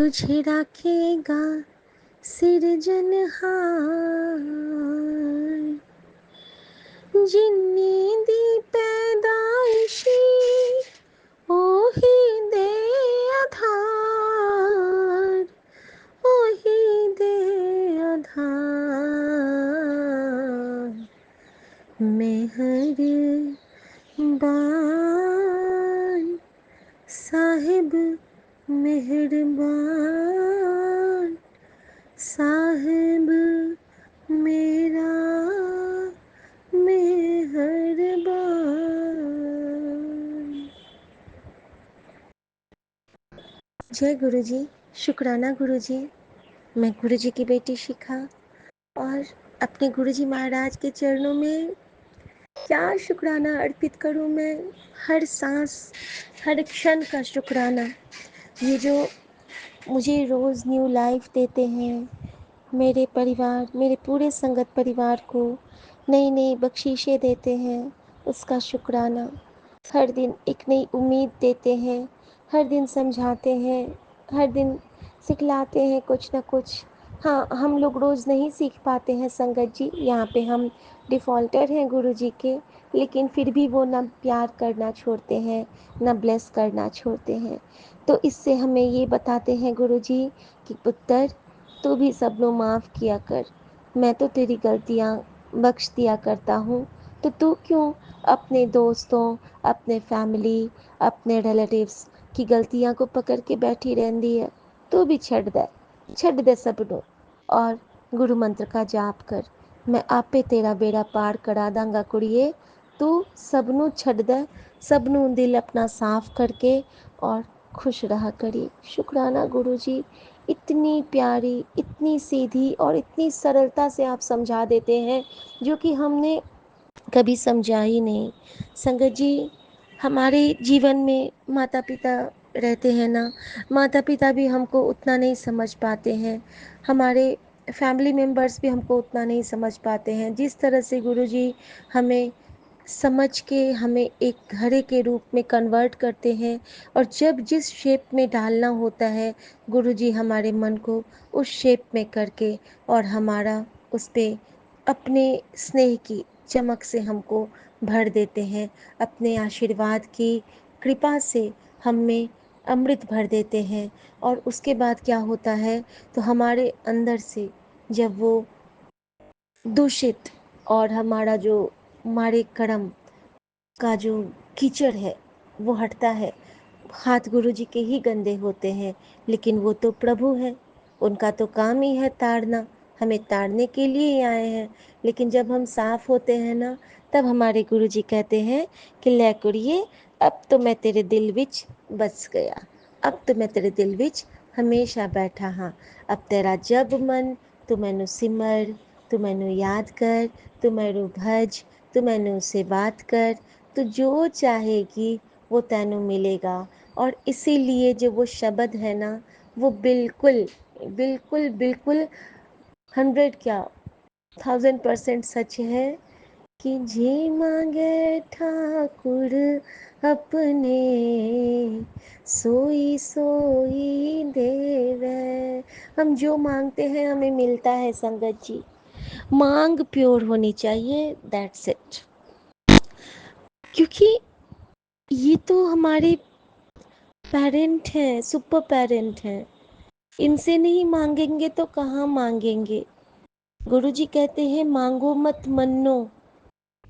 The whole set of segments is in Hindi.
तुझे राखेगा सिरजनहार, जिन्नी दी पैदाइशी ओही दे आधार, ओही दे आधार। मेहरबान साहिब मेहरबान, साहिब मेरा मेहरबान। जय गुरु जी। शुक्राना गुरु जी। मैं गुरु जी की बेटी शिखा और अपने गुरु जी महाराज के चरणों में क्या शुक्राना अर्पित करूं मैं। हर सांस, हर क्षण का शुक्राना। ये जो मुझे रोज़ न्यू लाइफ देते हैं, मेरे परिवार, मेरे पूरे संगत परिवार को नई नई बख्शीशें देते हैं, उसका शुक्राना। हर दिन एक नई उम्मीद देते हैं, हर दिन समझाते हैं, हर दिन सिखलाते हैं कुछ ना कुछ। हाँ, हम लोग रोज़ नहीं सीख पाते हैं संगत जी, यहाँ पे हम डिफ़ॉल्टर हैं गुरु जी के, लेकिन फिर भी वो ना प्यार करना छोड़ते हैं, ना ब्लेस करना छोड़ते हैं। तो इससे हमें ये बताते हैं गुरु जी कि पुत्र, तू भी सबको माफ़ किया कर, मैं तो तेरी गलतियाँ बख्श दिया करता हूँ, तो तू क्यों अपने दोस्तों, अपने फैमिली, अपने रिलेटिव्स की गलतियां को पकड़ के बैठी रहंदी है। तू भी छड़ दे सबनों और गुरु मंत्र का जाप कर। मैं आपे तेरा बेड़ा पार करा दांगा कुड़िए। तू सबनों छड़ दे, सबनों दिल अपना साफ करके और खुश रहा करी। शुक्राना गुरु जी, इतनी प्यारी, इतनी सीधी और इतनी सरलता से आप समझा देते हैं जो कि हमने कभी समझा ही नहीं। संगत जी, हमारे जीवन में माता पिता रहते हैं ना, माता पिता भी हमको उतना नहीं समझ पाते हैं, हमारे फैमिली मेम्बर्स भी हमको उतना नहीं समझ पाते हैं जिस तरह से गुरुजी हमें समझ के हमें एक घड़े के रूप में कन्वर्ट करते हैं। और जब जिस शेप में डालना होता है, गुरुजी हमारे मन को उस शेप में करके और हमारा उस पे अपने स्नेह की चमक से हमको भर देते हैं, अपने आशीर्वाद की कृपा से हम में अमृत भर देते हैं। और उसके बाद क्या होता है, तो हमारे अंदर से जब वो दूषित और हमारा जो हमारे कर्म का जो कीचड़ है वो हटता है। हाथ गुरु जी के ही गंदे होते हैं, लेकिन वो तो प्रभु हैं, उनका तो काम ही है ताड़ना, हमें ताड़ने के लिए ही आए हैं। लेकिन जब हम साफ होते हैं ना, तब हमारे गुरु जी कहते हैं कि लै कुड़िए, अब तो मैं तेरे दिल विच बस गया, अब तो मैं तेरे दिल विच हमेशा बैठा हाँ। अब तेरा जब मन तू मैनू सिमर, तू मैनू याद कर, तू मैनू भज, तू मैनू से बात कर, तू जो चाहेगी वो तैनू मिलेगा। और इसीलिए जो वो शब्द है ना, वो बिल्कुल बिल्कुल बिल्कुल 100 क्या 1000% सच है कि जी मांगे ठाकुर अपने, सोई सोई देवे। हम जो मांगते हैं हमें मिलता है संगत जी। मांग प्योर होनी चाहिए, दैट्स इट। क्योंकि ये तो हमारे पेरेंट हैं, सुपर पेरेंट हैं, इनसे नहीं मांगेंगे तो कहाँ मांगेंगे। गुरुजी कहते हैं मांगो मत मन्नो।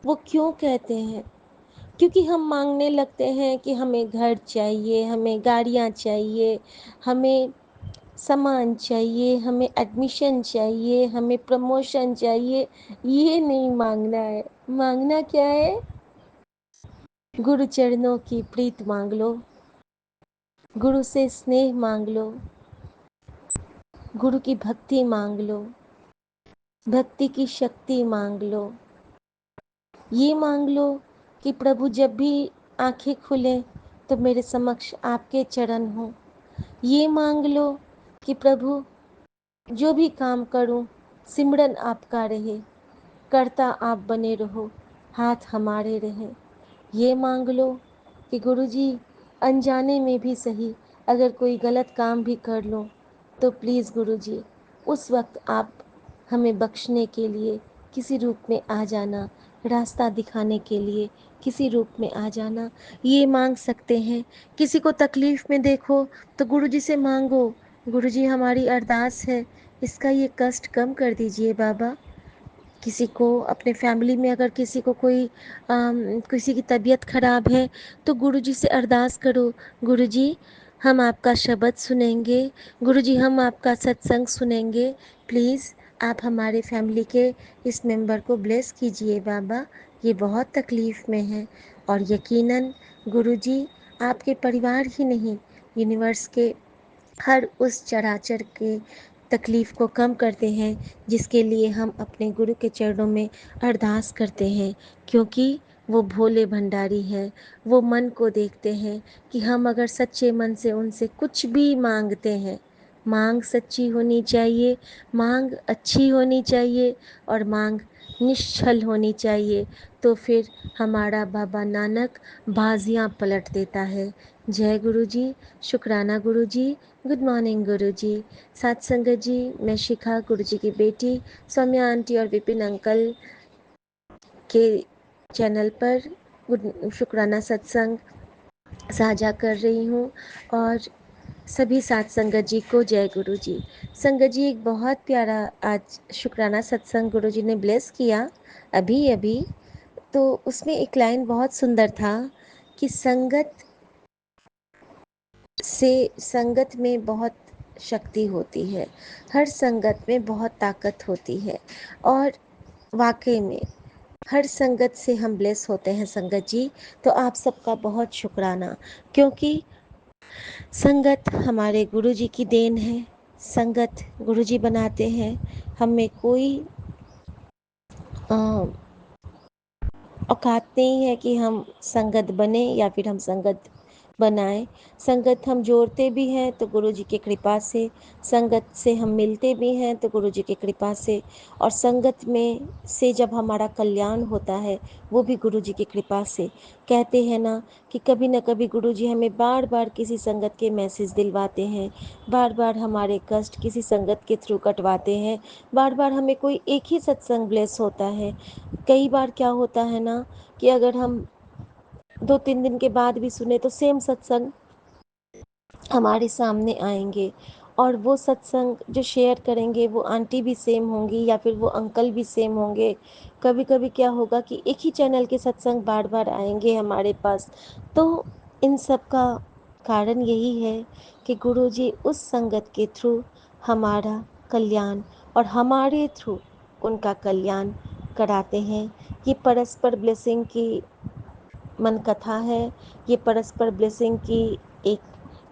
वो क्यों कहते हैं? क्योंकि हम मांगने लगते हैं कि हमें घर चाहिए, हमें गाड़ियाँ चाहिए, हमें सामान चाहिए, हमें एडमिशन चाहिए, हमें प्रमोशन चाहिए। ये नहीं मांगना है। मांगना क्या है? गुरु चरणों की प्रीत मांग लो, गुरु से स्नेह मांग लो, गुरु की भक्ति मांग लो, भक्ति की शक्ति मांग लो। ये मांग लो कि प्रभु जब भी आंखें खुलें तो मेरे समक्ष आपके चरण हों। ये मांग लो कि प्रभु जो भी काम करूं सिमरन आपका रहे, करता आप बने रहो, हाथ हमारे रहें। ये मांग लो कि गुरुजी अनजाने में भी सही, अगर कोई गलत काम भी कर लो तो प्लीज़ गुरुजी, उस वक्त आप हमें बख्शने के लिए किसी रूप में आ जाना, रास्ता दिखाने के लिए किसी रूप में आ जाना, ये मांग सकते हैं। किसी को तकलीफ़ में देखो तो गुरुजी से मांगो, गुरुजी हमारी अरदास है, इसका ये कष्ट कम कर दीजिए बाबा। किसी को अपने फैमिली में अगर किसी को कोई किसी की तबीयत ख़राब है तो गुरुजी से अरदास करो, गुरुजी हम आपका शब्द सुनेंगे, गुरुजी हम आपका सत्संग सुनेंगे, प्लीज़ आप हमारे फैमिली के इस मेंबर को ब्लेस कीजिए बाबा, ये बहुत तकलीफ़ में है। और यकीनन गुरुजी आपके परिवार ही नहीं, यूनिवर्स के हर उस चराचर के तकलीफ़ को कम करते हैं जिसके लिए हम अपने गुरु के चरणों में अरदास करते हैं, क्योंकि वो भोले भंडारी हैं। वो मन को देखते हैं कि हम अगर सच्चे मन से उनसे कुछ भी मांगते हैं, मांग सच्ची होनी चाहिए, मांग अच्छी होनी चाहिए और मांग निश्छल होनी चाहिए, तो फिर हमारा बाबा नानक बाजियां पलट देता है। जय गुरु जी, शुक्राना गुरु जी, गुड मॉर्निंग गुरु जी। साथ संगत जी, मैं शिखा गुरु जी की बेटी सौम्या आंटी और विपिन अंकल के चैनल पर शुक्राना सत्संग साझा कर रही हूँ और सभी साथ संगत जी को जय गुरु जी। संगत जी, एक बहुत प्यारा आज शुक्राना सत्संग गुरु जी ने ब्लेस किया अभी अभी, तो उसमें एक लाइन बहुत सुंदर था कि संगत में बहुत शक्ति होती है, हर संगत में बहुत ताकत होती है। और वाकई में हर संगत से हम ब्लेस होते हैं संगत जी। तो आप सबका बहुत शुक्राना, क्योंकि संगत हमारे गुरु जी की देन है, संगत गुरु जी बनाते हैं। हमें कोई अ, औकात नहीं है कि हम संगत बने या फिर हम संगत बनाएं। संगत हम जोड़ते भी हैं तो गुरु जी की कृपा से, संगत से हम मिलते भी हैं तो गुरु जी की कृपा से, और संगत में से जब हमारा कल्याण होता है वो भी गुरु जी की कृपा से। कहते हैं ना कि कभी न कभी गुरु जी हमें बार बार किसी संगत के मैसेज दिलवाते हैं, बार बार हमारे कष्ट किसी संगत के थ्रू कटवाते हैं, बार बार हमें कोई एक ही सत्संग ब्लेस होता है। कई बार क्या होता है ना कि अगर हम 2-3 दिन के बाद भी सुने तो सेम सत्संग हमारे सामने आएंगे, और वो सत्संग जो शेयर करेंगे वो आंटी भी सेम होंगी या फिर वो अंकल भी सेम होंगे। कभी कभी क्या होगा कि एक ही चैनल के सत्संग बार बार आएंगे हमारे पास। तो इन सब का कारण यही है कि गुरुजी उस संगत के थ्रू हमारा कल्याण और हमारे थ्रू उनका कल्याण कराते हैं। ये परस्पर ब्लेसिंग की मन कथा है, ये परस्पर ब्लेसिंग की एक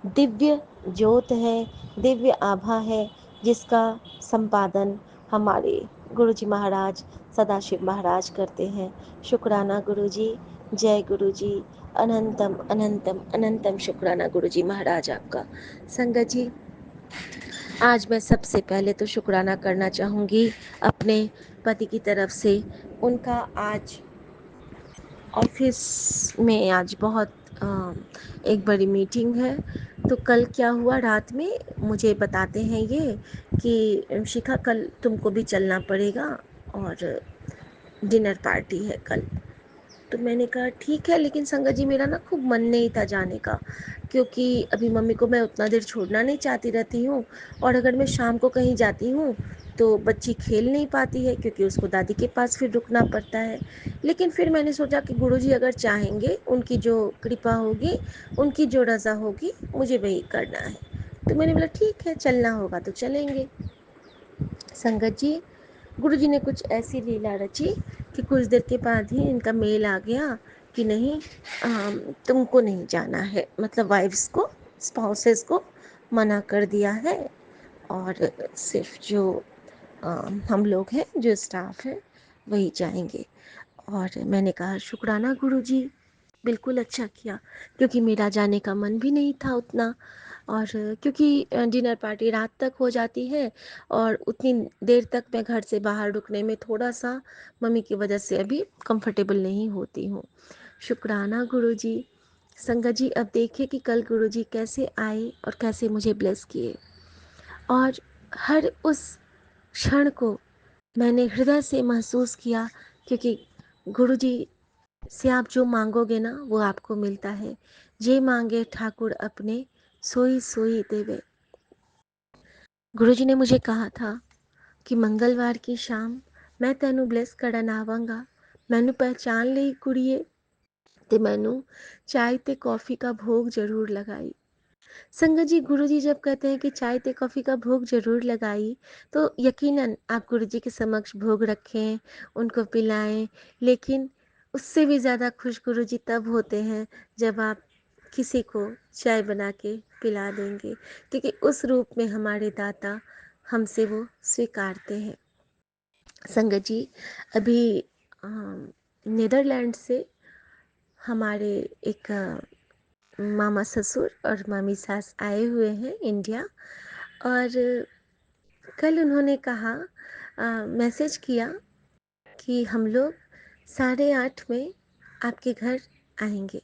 दिव्य ज्योत है, दिव्य आभा है, जिसका संपादन हमारे गुरुजी महाराज सदाशिव महाराज करते हैं। शुक्राना गुरुजी, जय गुरुजी, अनंतम अनंतम अनंतम शुक्राना गुरुजी महाराज आपका। संगत जी, आज मैं सबसे पहले तो शुक्राना करना चाहूँगी अपने पति की तरफ से। उनका आज ऑफिस में आज बहुत एक बड़ी मीटिंग है। तो कल क्या हुआ, रात में मुझे बताते हैं ये कि शिखा कल तुमको भी चलना पड़ेगा और डिनर पार्टी है कल। तो मैंने कहा ठीक है, लेकिन संगत जी मेरा ना खूब मन नहीं था जाने का, क्योंकि अभी मम्मी को मैं उतना देर छोड़ना नहीं चाहती रहती हूँ, और अगर मैं शाम को कहीं जाती हूँ तो बच्ची खेल नहीं पाती है क्योंकि उसको दादी के पास फिर रुकना पड़ता है। लेकिन फिर मैंने सोचा कि गुरुजी अगर चाहेंगे, उनकी जो कृपा होगी, उनकी जो रज़ा होगी, मुझे वही करना है। तो मैंने बोला ठीक है, चलना होगा तो चलेंगे। संगत जी, गुरुजी ने कुछ ऐसी लीला रची कि कुछ देर के बाद ही इनका मेल आ गया कि नहीं, तुमको नहीं जाना है, मतलब वाइफ्स को, स्पाउसेस को मना कर दिया है, और सिर्फ जो हम लोग हैं, जो स्टाफ है, वही जाएंगे। और मैंने कहा शुक्राना गुरुजी, बिल्कुल अच्छा किया, क्योंकि मेरा जाने का मन भी नहीं था उतना। और क्योंकि डिनर पार्टी रात तक हो जाती है और उतनी देर तक मैं घर से बाहर रुकने में थोड़ा सा मम्मी की वजह से अभी कंफर्टेबल नहीं होती हूँ। शुक्राना गुरुजी। संगत जी, अब देखिए कि कल गुरुजी कैसे आए और कैसे मुझे ब्लेस किए। और हर उस क्षण को मैंने हृदय से महसूस किया, क्योंकि गुरुजी से आप जो मांगोगे ना वो आपको मिलता है। जे मांगे ठाकुर अपने, सोई सोई देवे। गुरुजी ने मुझे कहा था कि मंगलवार की शाम मैं तेनू ब्लेस करन आवांगा। मैनू पहचान लई कुड़िए, ते मैनू चाय ते कॉफ़ी का भोग जरूर लगाई। संगत जी, गुरुजी जब कहते हैं कि चाय ते कॉफ़ी का भोग जरूर लगाई, तो यकीनन आप गुरुजी के समक्ष भोग रखें, उनको पिलाएं, लेकिन उससे भी ज़्यादा खुश गुरुजी तब होते हैं जब आप किसी को चाय बना के पिला देंगे, क्योंकि उस रूप में हमारे दाता हमसे वो स्वीकारते हैं। संगत जी, अभी नीदरलैंड से हमारे एक मामा ससुर और मामी सास आए हुए हैं इंडिया, और कल उन्होंने कहा, मैसेज किया कि हम लोग 8:30 में आपके घर आएंगे।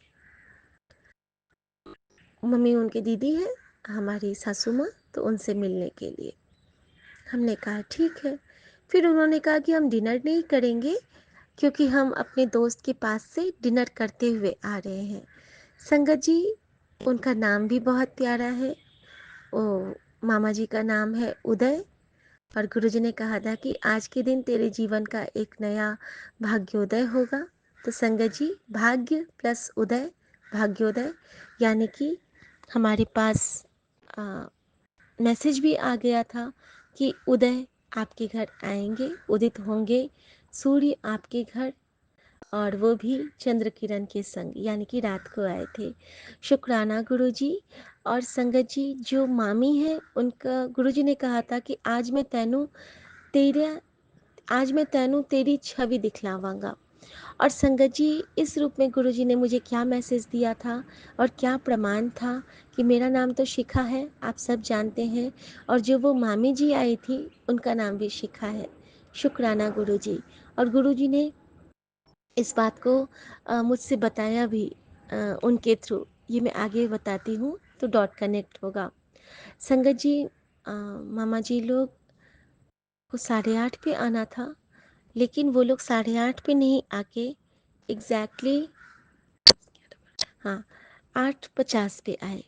मम्मी उनकी दीदी है, हमारी सासू माँ, तो उनसे मिलने के लिए। हमने कहा ठीक है। फिर उन्होंने कहा कि हम डिनर नहीं करेंगे, क्योंकि हम अपने दोस्त के पास से डिनर करते हुए आ रहे हैं। संगत जी, उनका नाम भी बहुत प्यारा है। ओ, मामा जी का नाम है उदय, और गुरुजी ने कहा था कि आज के दिन तेरे जीवन का एक नया भाग्योदय होगा। तो संगत जी, भाग्य प्लस उदय, भाग्योदय, यानी कि हमारे पास मैसेज भी आ गया था कि उदय आपके घर आएंगे, उदित होंगे सूर्य आपके घर, और वो भी चंद्र किरण के संग, यानी कि रात को आए थे। शुक्राना गुरुजी। और संगत जी, जो मामी है उनका गुरुजी ने कहा था कि तेरा आज मैं तैनू तेरी छवि दिखलावांगा। और संगत जी, इस रूप में गुरुजी ने मुझे क्या मैसेज दिया था और क्या प्रमाण था कि मेरा नाम तो शिखा है, आप सब जानते हैं, और जो वो मामी जी आई थी उनका नाम भी शिखा है। शुक्राना गुरुजी। और गुरुजी ने इस बात को मुझसे बताया भी उनके थ्रू। ये मैं आगे बताती हूँ तो डॉट कनेक्ट होगा। संगत जी, मामा जी लोग को 8:30 पे आना था, लेकिन वो लोग 8:30 पे नहीं आके एग्जैक्टली हाँ 8:50 पे आए।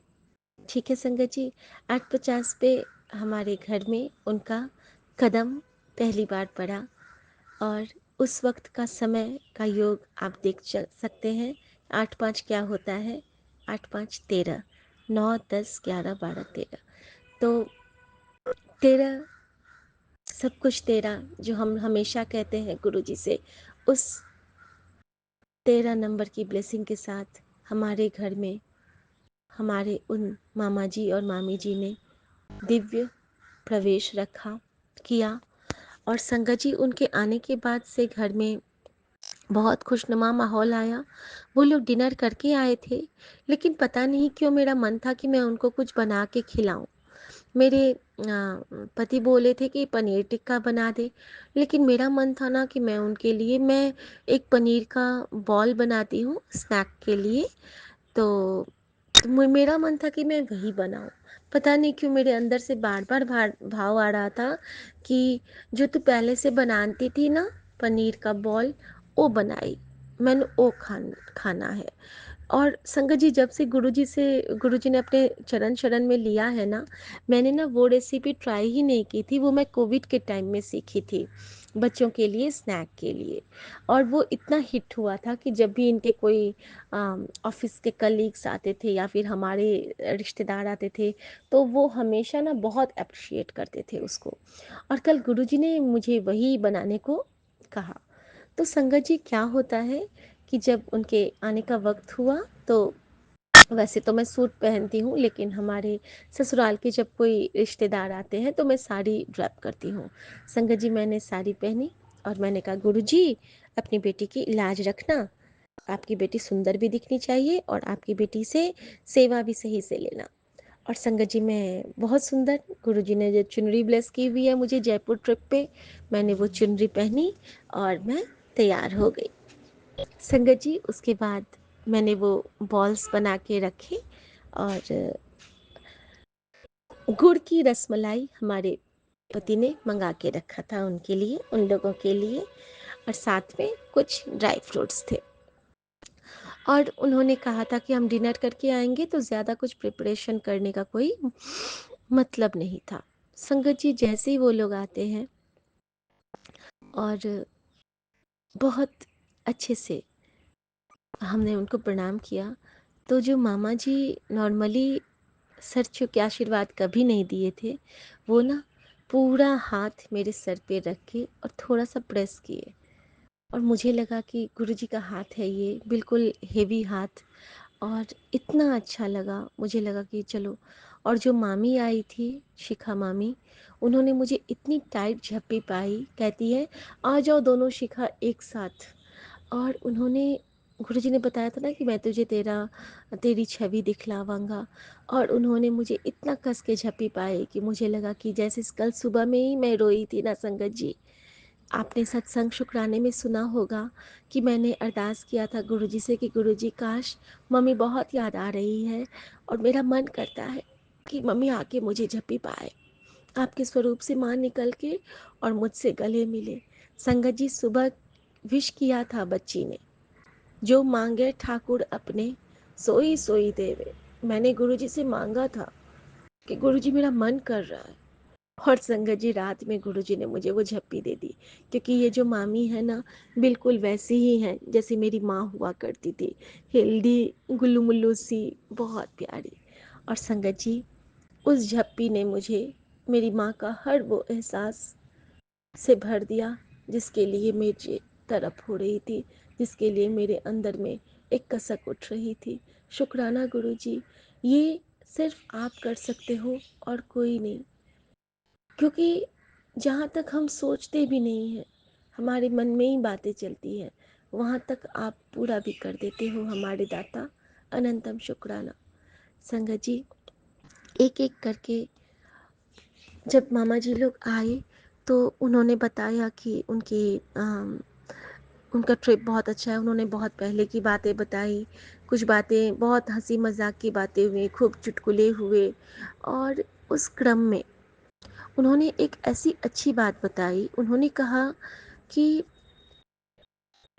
ठीक है संगत जी, 8:50 पे हमारे घर में उनका कदम पहली बार पड़ा, और उस वक्त का समय का योग आप देख सकते हैं। 8-5 क्या होता है? 8-5 13, 9 10 11 12 13, तो 13, सब कुछ 13 जो हम हमेशा कहते हैं गुरुजी से, उस 13 नंबर की ब्लेसिंग के साथ हमारे घर में हमारे उन मामा जी और मामी जी ने दिव्य प्रवेश किया। और संगत जी, उनके आने के बाद से घर में बहुत खुशनुमा माहौल आया। वो लोग डिनर करके आए थे, लेकिन पता नहीं क्यों मेरा मन था कि मैं उनको कुछ बना के खिलाऊं। मेरे पति बोले थे कि पनीर टिक्का बना दे, लेकिन मेरा मन था ना कि मैं एक पनीर का बॉल बनाती हूँ स्नैक के लिए, तो मेरा मन था कि मैं वही बनाऊं। पता नहीं क्यों मेरे अंदर से बार बार भाव आ रहा था कि जो तू पहले से बनाती थी ना पनीर का बॉल, वो बनाई, मैंने वो खाना है। और संगत जी, जब से गुरुजी ने अपने चरण शरण में लिया है ना, मैंने ना वो रेसिपी ट्राई ही नहीं की थी। वो मैं कोविड के टाइम में सीखी थी बच्चों के लिए, स्नैक के लिए, और वो इतना हिट हुआ था कि जब भी इनके कोई ऑफिस के कलीग्स आते थे या फिर हमारे रिश्तेदार आते थे, तो वो हमेशा ना बहुत अप्रिशिएट करते थे उसको। और कल गुरुजी ने मुझे वही बनाने को कहा। तो संगत जी, क्या होता है कि जब उनके आने का वक्त हुआ, तो वैसे तो मैं सूट पहनती हूँ, लेकिन हमारे ससुराल के जब कोई रिश्तेदार आते हैं तो मैं साड़ी ड्रैप करती हूँ। संगत जी, मैंने साड़ी पहनी और मैंने कहा, गुरुजी अपनी बेटी की लाज रखना, आपकी बेटी सुंदर भी दिखनी चाहिए और आपकी बेटी से सेवा भी सही से लेना। और संगत जी, मैं बहुत सुंदर, गुरुजी ने जो चुनरी ब्लेस की हुई है मुझे जयपुर ट्रिप पे, मैंने वो चुनरी पहनी और मैं तैयार हो गई। संगत जी, उसके बाद मैंने वो बॉल्स बना के रखे, और गुड़ की रसमलाई हमारे पति ने मंगा के रखा था उनके लिए, उन लोगों के लिए, और साथ में कुछ ड्राई फ्रूट्स थे। और उन्होंने कहा था कि हम डिनर करके आएंगे तो ज़्यादा कुछ प्रिपरेशन करने का कोई मतलब नहीं था। संगत जी, जैसे ही वो लोग आते हैं और बहुत अच्छे से हमने उनको प्रणाम किया, तो जो मामा जी नॉर्मली सर छू के आशीर्वाद कभी नहीं दिए थे, वो ना पूरा हाथ मेरे सर पे रख के और थोड़ा सा प्रेस किए, और मुझे लगा कि गुरुजी का हाथ है ये, बिल्कुल हेवी हाथ, और इतना अच्छा लगा, मुझे लगा कि चलो। और जो मामी आई थी, शिखा मामी, उन्होंने मुझे इतनी टाइट झप्पी पाई, कहती है आ जाओ दोनों शिखा एक साथ। और उन्होंने, गुरुजी ने बताया था ना कि मैं तुझे तेरी छवि दिखलावांगा, और उन्होंने मुझे इतना कस के झप्पी पाए कि मुझे लगा कि जैसे कल सुबह में ही मैं रोई थी ना संगत जी। आपने सत्संग शुक्राने में सुना होगा कि मैंने अरदास किया था गुरुजी से कि गुरुजी काश मम्मी बहुत याद आ रही है और मेरा मन करता है कि मम्मी आके मुझे झप्पी पाए, आपके स्वरूप से मां निकल के और मुझसे गले मिले। संगत जी, सुबह विश किया था बच्ची ने, जो मांगे ठाकुर अपने, सोई सोई देवे। मैंने गुरुजी से मांगा था कि गुरुजी मेरा मन कर रहा है, और संगत जी रात में गुरुजी ने मुझे वो झप्पी दे दी, क्योंकि ये जो मामी है ना, बिल्कुल वैसी ही है जैसी मेरी माँ हुआ करती थी, हेल्दी, गुल्लू मुल्लू सी, बहुत प्यारी। और संगत जी, उस झप्पी ने मुझे मेरी माँ का हर वो एहसास से भर दिया जिसके लिए मेरी तड़प हो रही थी, जिसके लिए मेरे अंदर में एक कसक उठ रही थी। शुक्राना गुरुजी, ये सिर्फ आप कर सकते हो और कोई नहीं, क्योंकि जहाँ तक हम सोचते भी नहीं हैं, हमारे मन में ही बातें चलती हैं, वहाँ तक आप पूरा भी कर देते हो हमारे दाता। अनंतम शुक्राना। संगत जी, एक एक करके जब मामा जी लोग आए तो उन्होंने बताया कि उनका ट्रिप बहुत अच्छा है। उन्होंने बहुत पहले की बातें बताई, कुछ बातें बहुत हंसी मजाक की बातें हुई, खूब चुटकुले हुए, और उस क्रम में उन्होंने एक ऐसी अच्छी बात बताई। उन्होंने कहा कि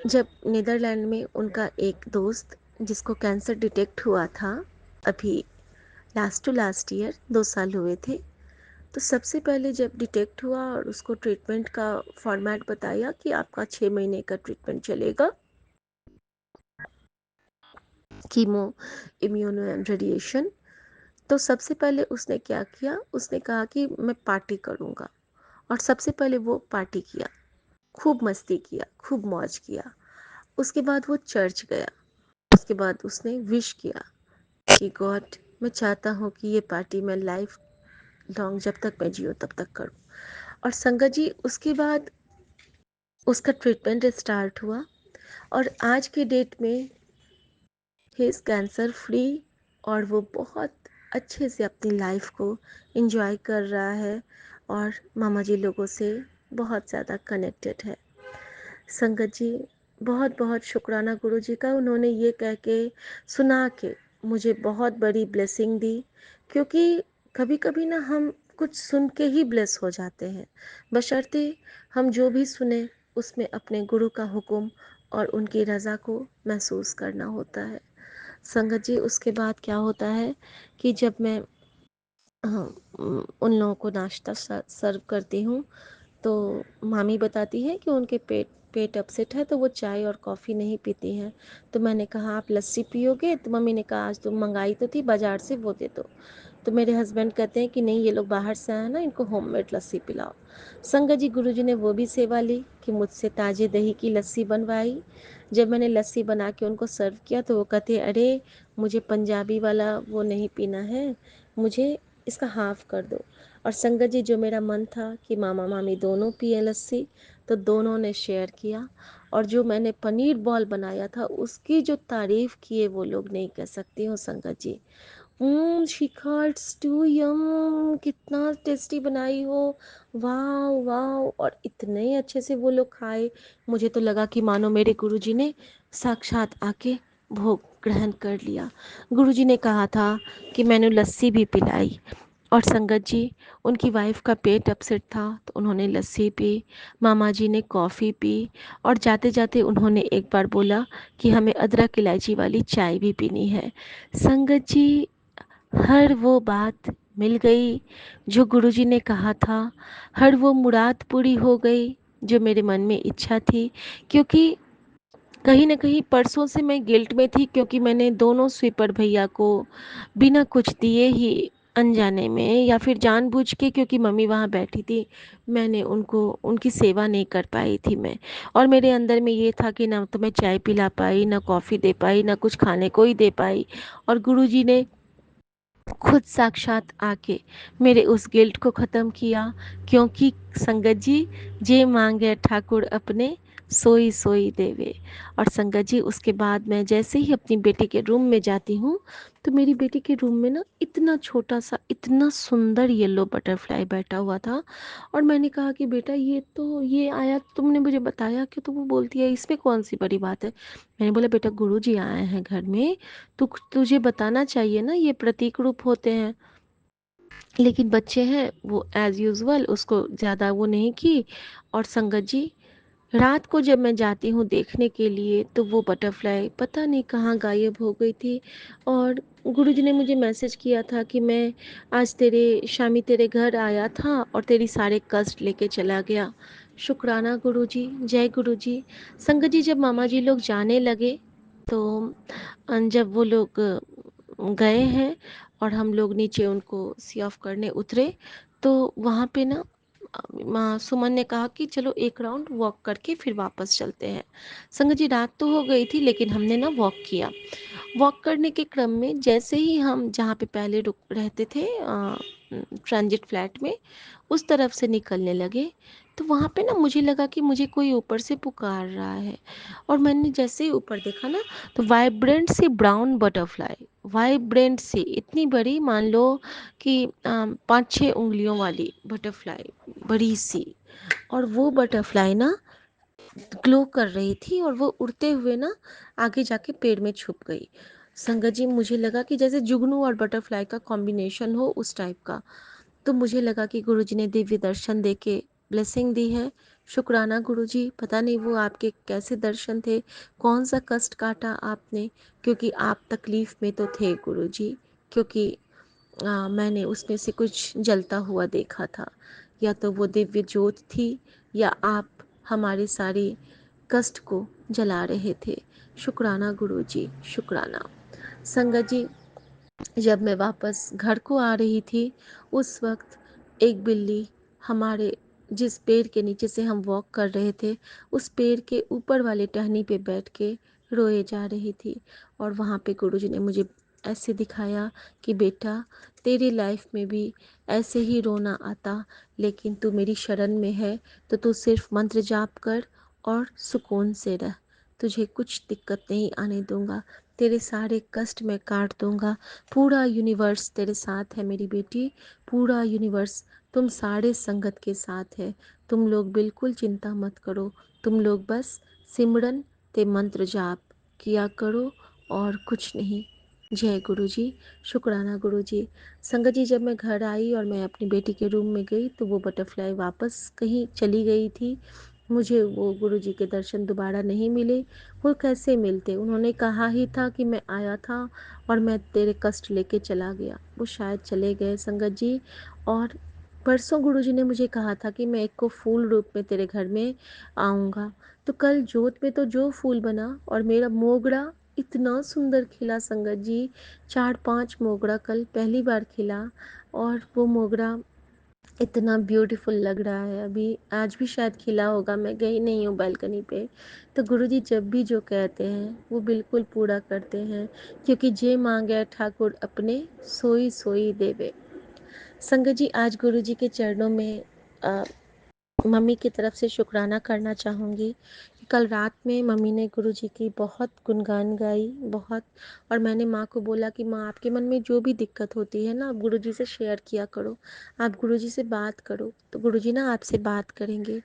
जब नीदरलैंड में उनका एक दोस्त जिसको कैंसर डिटेक्ट हुआ था, अभी लास्ट टू लास्ट ईयर 2 साल हुए थे, तो सबसे पहले जब डिटेक्ट हुआ और उसको ट्रीटमेंट का फॉर्मेट बताया कि आपका 6 महीने का ट्रीटमेंट चलेगा, कीमो, इम्यूनो एंड रेडिएशन, तो सबसे पहले उसने क्या किया, उसने कहा कि मैं पार्टी करूँगा, और सबसे पहले वो पार्टी किया, खूब मस्ती किया, खूब मौज किया। उसके बाद वो चर्च गया, उसके बाद उसने विश किया कि गॉड, मैं चाहता हूँ कि ये पार्टी मैं लाइफ लॉन्ग जब तक मैं जियो तब तक करूँ। और संगत जी, उसके बाद उसका ट्रीटमेंट स्टार्ट हुआ, और आज के डेट में ही इज़ कैंसर फ्री, और वो बहुत अच्छे से अपनी लाइफ को एंजॉय कर रहा है, और मामा जी लोगों से बहुत ज़्यादा कनेक्टेड है। संगत जी, बहुत बहुत शुक्राना गुरु जी का, उन्होंने ये कह के सुना के मुझे बहुत बड़ी ब्लेसिंग दी, क्योंकि कभी कभी ना हम कुछ सुन के ही ब्लेस हो जाते हैं, बशर्ते हम जो भी सुने उसमें अपने गुरु का हुक्म और उनकी रज़ा को महसूस करना होता है। संगत जी, उसके बाद क्या होता है कि जब मैं हाँ, उन लोगों को नाश्ता सर्व करती हूँ, तो मामी बताती है कि उनके पेट पेट अपसेट है, तो वो चाय और कॉफ़ी नहीं पीती हैं। तो मैंने कहा आप लस्सी पियोगे, तो मम्मी ने कहा आज तुम मंगाई तो थी बाज़ार से, वो दे दो। तो मेरे हस्बैंड कहते हैं कि नहीं, ये लोग बाहर से आए ना, इनको होममेड लस्सी पिलाओ। संगत जी, गुरुजी ने वो भी सेवा ली कि मुझसे ताज़े दही की लस्सी बनवाई। जब मैंने लस्सी बना के उनको सर्व किया तो वो कहते अरे, मुझे पंजाबी वाला वो नहीं पीना है, मुझे इसका हाफ़ कर दो। और संगत जी, जो मेरा मन था कि मामा मामी दोनों पिए लस्सी, तो दोनों ने शेयर किया, और जो मैंने पनीर बॉल बनाया था उसकी जो तारीफ़ किए वो लोग नहीं कह सकती हूँ संगत जी। शिखा, इट्स टू यम, कितना टेस्टी बनाई हो, वाह वाह। और इतने अच्छे से वो लोग खाए, मुझे तो लगा कि मानो मेरे गुरुजी ने साक्षात आके भोग ग्रहण कर लिया। गुरुजी ने कहा था कि मैंने लस्सी भी पिलाई, और संगत जी, उनकी वाइफ का पेट अपसेट था तो उन्होंने लस्सी पी, मामा जी ने कॉफ़ी पी, और जाते जाते उन्होंने एक बार बोला कि हमें अदरक इलायची वाली चाय भी पीनी है। संगत जी, हर वो बात मिल गई जो गुरुजी ने कहा था, हर वो मुराद पूरी हो गई जो मेरे मन में इच्छा थी। क्योंकि कहीं न कहीं परसों से मैं गिल्ट में थी, क्योंकि मैंने दोनों स्वीपर भैया को बिना कुछ दिए ही अनजाने में या फिर जानबूझ के, क्योंकि मम्मी वहाँ बैठी थी, मैंने उनको उनकी सेवा नहीं कर पाई थी मैं। और मेरे अंदर में ये था कि ना तो मैं चाय पिला पाई, ना कॉफ़ी दे पाई, ना कुछ खाने को ही दे पाई। और गुरुजी ने खुद साक्षात आके मेरे उस गिल्ट को ख़त्म किया। क्योंकि संगत जी, जे मांगे ठाकुर अपने, सोई सोई देवे। और संगत जी, उसके बाद मैं जैसे ही अपनी बेटी के रूम में जाती हूँ, तो मेरी बेटी के रूम में ना इतना छोटा सा, इतना सुंदर येलो बटरफ्लाई बैठा हुआ था। और मैंने कहा कि बेटा, ये आया, तुमने मुझे बताया कि, तो वो बोलती है इसमें कौन सी बड़ी बात है। मैंने बोला बेटा, गुरु जी आए हैं घर में, तो तुझे बताना चाहिए ना, ये प्रतीक रूप होते हैं। लेकिन बच्चे हैं, वो एज यूजुअल उसको ज़्यादा वो नहीं की। और संगत जी, रात को जब मैं जाती हूँ देखने के लिए, तो वो बटरफ्लाई पता नहीं कहाँ गायब हो गई थी। और गुरुजी ने मुझे मैसेज किया था कि मैं आज शामी तेरे घर आया था और तेरी सारे कष्ट लेके चला गया। शुक्राना गुरुजी, जय गुरुजी। संगत जी, जब मामा जी लोग जाने लगे, तो जब वो लोग गए हैं और हम लोग नीचे उनको सी ऑफ करने उतरे, तो वहाँ पे ना माँ सुमन ने कहा कि चलो एक राउंड वॉक करके फिर वापस चलते हैं। संगत जी, रात तो हो गई थी, लेकिन हमने ना वॉक किया। वॉक करने के क्रम में जैसे ही हम जहाँ पे पहले रुक रहते थे, ट्रांजिट फ्लैट में, उस तरफ से निकलने लगे, तो वहाँ पे ना मुझे लगा कि मुझे कोई ऊपर से पुकार रहा है। और मैंने जैसे ही ऊपर देखा ना, तो वाइब्रेंट सी ब्राउन बटरफ्लाई, वाइब्रेंट सी, इतनी बड़ी, मान लो कि 5-6 उंगलियों वाली बटरफ्लाई, बड़ी सी। और वो बटरफ्लाई ना ग्लो कर रही थी, और वो उड़ते हुए ना आगे जाके पेड़ में छुप गई। संगत जी, मुझे लगा कि जैसे जुगनू और बटरफ्लाई का कॉम्बिनेशन हो, उस टाइप का। तो मुझे लगा कि गुरुजी ने दिव्य दर्शन देके ब्लेसिंग दी है। शुक्राना गुरुजी, पता नहीं वो आपके कैसे दर्शन थे, कौन सा कष्ट काटा आपने, क्योंकि आप तकलीफ में तो थे गुरुजी। क्योंकि मैंने उसमें से कुछ जलता हुआ देखा था, या तो वो दिव्य ज्योत थी, या आप हमारे सारे कष्ट को जला रहे थे। शुक्राना गुरुजी, शुक्राना। संगत जी, जब मैं वापस घर को आ रही थी, उस वक्त एक बिल्ली हमारे जिस पेड़ के नीचे से हम वॉक कर रहे थे, उस पेड़ के ऊपर वाले टहनी पे बैठ के रोए जा रही थी। और वहाँ पे गुरुजी ने मुझे ऐसे दिखाया कि बेटा, तेरी लाइफ में भी ऐसे ही रोना आता, लेकिन तू मेरी शरण में है, तो तू सिर्फ मंत्र जाप कर और सुकून से रह। तुझे कुछ दिक्कत नहीं आने दूंगा, तेरे सारे कष्ट मैं काट दूंगा। पूरा यूनिवर्स तेरे साथ है मेरी बेटी, पूरा यूनिवर्स तुम सारे संगत के साथ है। तुम लोग बिल्कुल चिंता मत करो, तुम लोग बस सिमरन ते मंत्र जाप किया करो, और कुछ नहीं। जय गुरु जी, शुक्राना गुरु जी। संगत जी, जब मैं घर आई और मैं अपनी बेटी के रूम में गई, तो वो बटरफ्लाई वापस कहीं चली गई थी। मुझे वो गुरु जी के दर्शन दोबारा नहीं मिले। वो कैसे मिलते, उन्होंने कहा ही था कि मैं आया था और मैं तेरे कष्ट लेके चला गया। वो शायद चले गए संगत जी। और परसों गुरुजी ने मुझे कहा था कि मैं एक को फूल रूप में तेरे घर में आऊँगा। तो कल जोत में तो जो फूल बना, और मेरा मोगरा इतना सुंदर खिला संगत जी, 4-5 मोगरा कल पहली बार खिला। और वो मोगरा इतना ब्यूटीफुल लग रहा है, अभी आज भी शायद खिला होगा, मैं गई नहीं हूँ बालकनी पे। तो गुरुजी जब भी जो कहते हैं वो बिल्कुल पूरा करते हैं, क्योंकि जे मांगे ठाकुर अपने, सोई सोई देवे। संगत जी, आज गुरुजी के चरणों में अ, मम्मी की तरफ से शुक्राना करना चाहूँगी कि कल रात में मम्मी ने गुरुजी की बहुत गुणगान गाई, बहुत। और मैंने माँ को बोला कि माँ, आपके मन में जो भी दिक्कत होती है ना, आप गुरुजी से शेयर किया करो, आप गुरुजी से बात करो, तो गुरुजी ना आपसे बात करेंगे।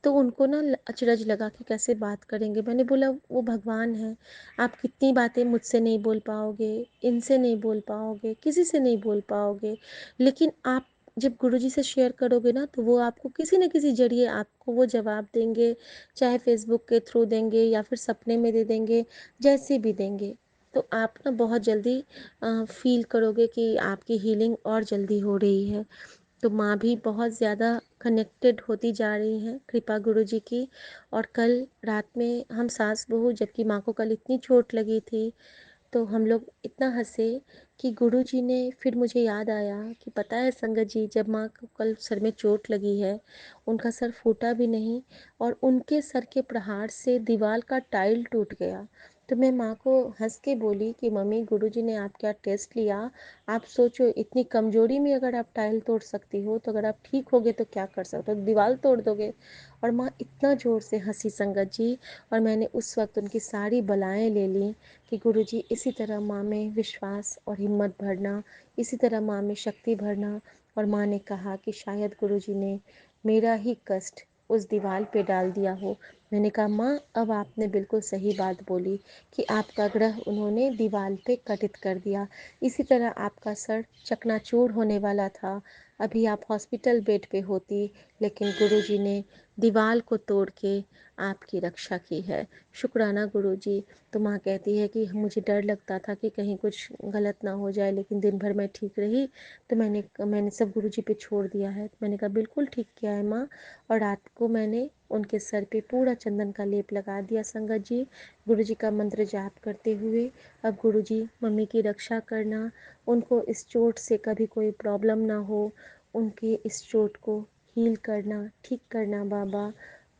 तो उनको ना अचरज लगा कि कैसे बात करेंगे। मैंने बोला वो भगवान हैं, आप कितनी बातें मुझसे नहीं बोल पाओगे, इनसे नहीं बोल पाओगे, किसी से नहीं बोल पाओगे, लेकिन आप जब गुरुजी से शेयर करोगे ना तो वो आपको किसी न किसी ज़रिए आपको वो जवाब देंगे, चाहे फ़ेसबुक के थ्रू देंगे या फिर सपने में दे देंगे, जैसे भी देंगे। तो आप ना बहुत जल्दी फ़ील करोगे कि आपकी हीलिंग और जल्दी हो रही है। तो माँ भी बहुत ज़्यादा कनेक्टेड होती जा रही हैं कृपा गुरुजी की। और कल रात में हम सास बहू, जबकि माँ को कल इतनी चोट लगी थी, तो हम लोग इतना हँसे कि गुरुजी ने, फिर मुझे याद आया कि पता है संगत जी, जब माँ को कल सर में चोट लगी है, उनका सर फूटा भी नहीं और उनके सर के प्रहार से दीवार का टाइल टूट गया। तो मैं माँ को हंस के बोली कि मम्मी, गुरुजी ने आपका टेस्ट लिया, आप सोचो इतनी कमजोरी में अगर आप टाइल तोड़ सकती हो, तो अगर आप ठीक होगे तो क्या कर सकते हो, दीवार तोड़ दोगे। और माँ इतना ज़ोर से हंसी संगत जी, और मैंने उस वक्त उनकी सारी बलाएं ले ली कि गुरुजी इसी तरह माँ में विश्वास और हिम्मत भरना, इसी तरह माँ में शक्ति भरना। और माँ ने कहा कि शायद गुरुजी ने मेरा ही कष्ट उस दीवार पे डाल दिया हो। मैंने कहा माँ, अब आपने बिल्कुल सही बात बोली कि आपका ग्रह उन्होंने दीवार पे कटित कर दिया। इसी तरह आपका सर चकनाचूर होने वाला था, अभी आप हॉस्पिटल बेड पे होती, लेकिन गुरुजी ने दीवार को तोड़ के आपकी रक्षा की है। शुक्राना गुरुजी। तो माँ कहती है कि मुझे डर लगता था कि कहीं कुछ गलत ना हो जाए, लेकिन दिन भर मैं ठीक रही, तो मैंने सब गुरुजी पे छोड़ दिया है। तो मैंने कहा बिल्कुल ठीक किया है माँ। और रात को मैंने उनके सर पे पूरा चंदन का लेप लगा दिया संगत जी, गुरुजी का मंत्र जाप करते हुए। अब गुरुजी मम्मी की रक्षा करना, उनको इस चोट से कभी कोई प्रॉब्लम ना हो, उनके इस चोट को हील करना, ठीक करना बाबा,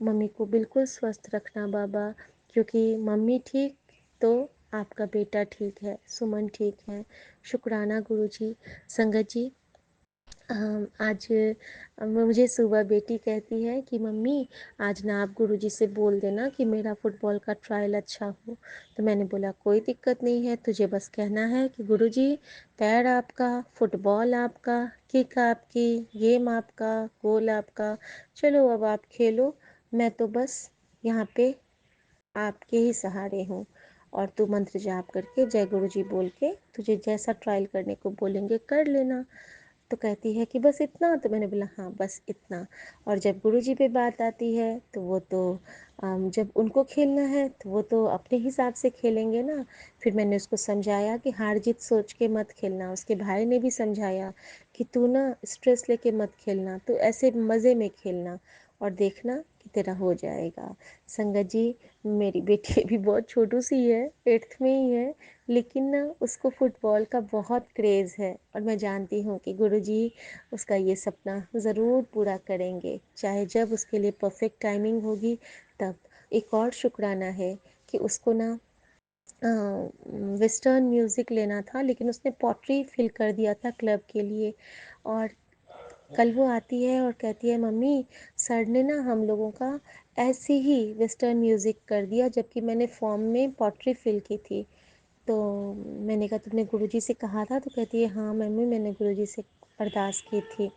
मम्मी को बिल्कुल स्वस्थ रखना बाबा, क्योंकि मम्मी ठीक तो आपका बेटा ठीक है, सुमन ठीक है। शुक्राना गुरुजी। संगत जी, आज मुझे सुबह बेटी कहती है कि मम्मी, आज ना आप गुरुजी से बोल देना कि मेरा फुटबॉल का ट्रायल अच्छा हो। तो मैंने बोला कोई दिक्कत नहीं है, तुझे बस कहना है कि गुरुजी, पैर आपका, फुटबॉल आपका, किक आपकी, गेम आपका, गोल आपका, चलो अब आप खेलो, मैं तो बस यहाँ पे आपके ही सहारे हूँ। और तू मंत्र जाप करके जय गुरु जी बोल के तुझे जैसा ट्रायल करने को बोलेंगे कर लेना। तो कहती है कि बस इतना। तो मैंने बोला हाँ बस इतना। और जब गुरु जी पे बात आती है तो वो तो जब उनको खेलना है तो वो तो अपने हिसाब से खेलेंगे ना। फिर मैंने उसको समझाया कि हार जीत सोच के मत खेलना। उसके भाई ने भी समझाया कि तू ना स्ट्रेस लेके मत खेलना, तो ऐसे मज़े में खेलना और देखना कि तेरा हो जाएगा। संगत जी, मेरी बेटी अभी बहुत छोटू सी है, 8th में ही है, लेकिन ना उसको फुटबॉल का बहुत क्रेज़ है और मैं जानती हूँ कि गुरुजी उसका ये सपना ज़रूर पूरा करेंगे, चाहे जब उसके लिए परफेक्ट टाइमिंग होगी तब। एक और शुक्राना है कि उसको ना वेस्टर्न म्यूज़िक लेना था, लेकिन उसने पॉटरी फिल कर दिया था क्लब के लिए। और कल वो आती है और कहती है मम्मी, सर ने ना हम लोगों का ऐसे ही वेस्टर्न म्यूज़िक कर दिया, जबकि मैंने फॉर्म में पॉटरी फिल की थी। तो मैंने कहा तुमने गुरुजी से कहा था? तो कहती है हाँ मम्मी, मैंने गुरुजी से अरदास की थी।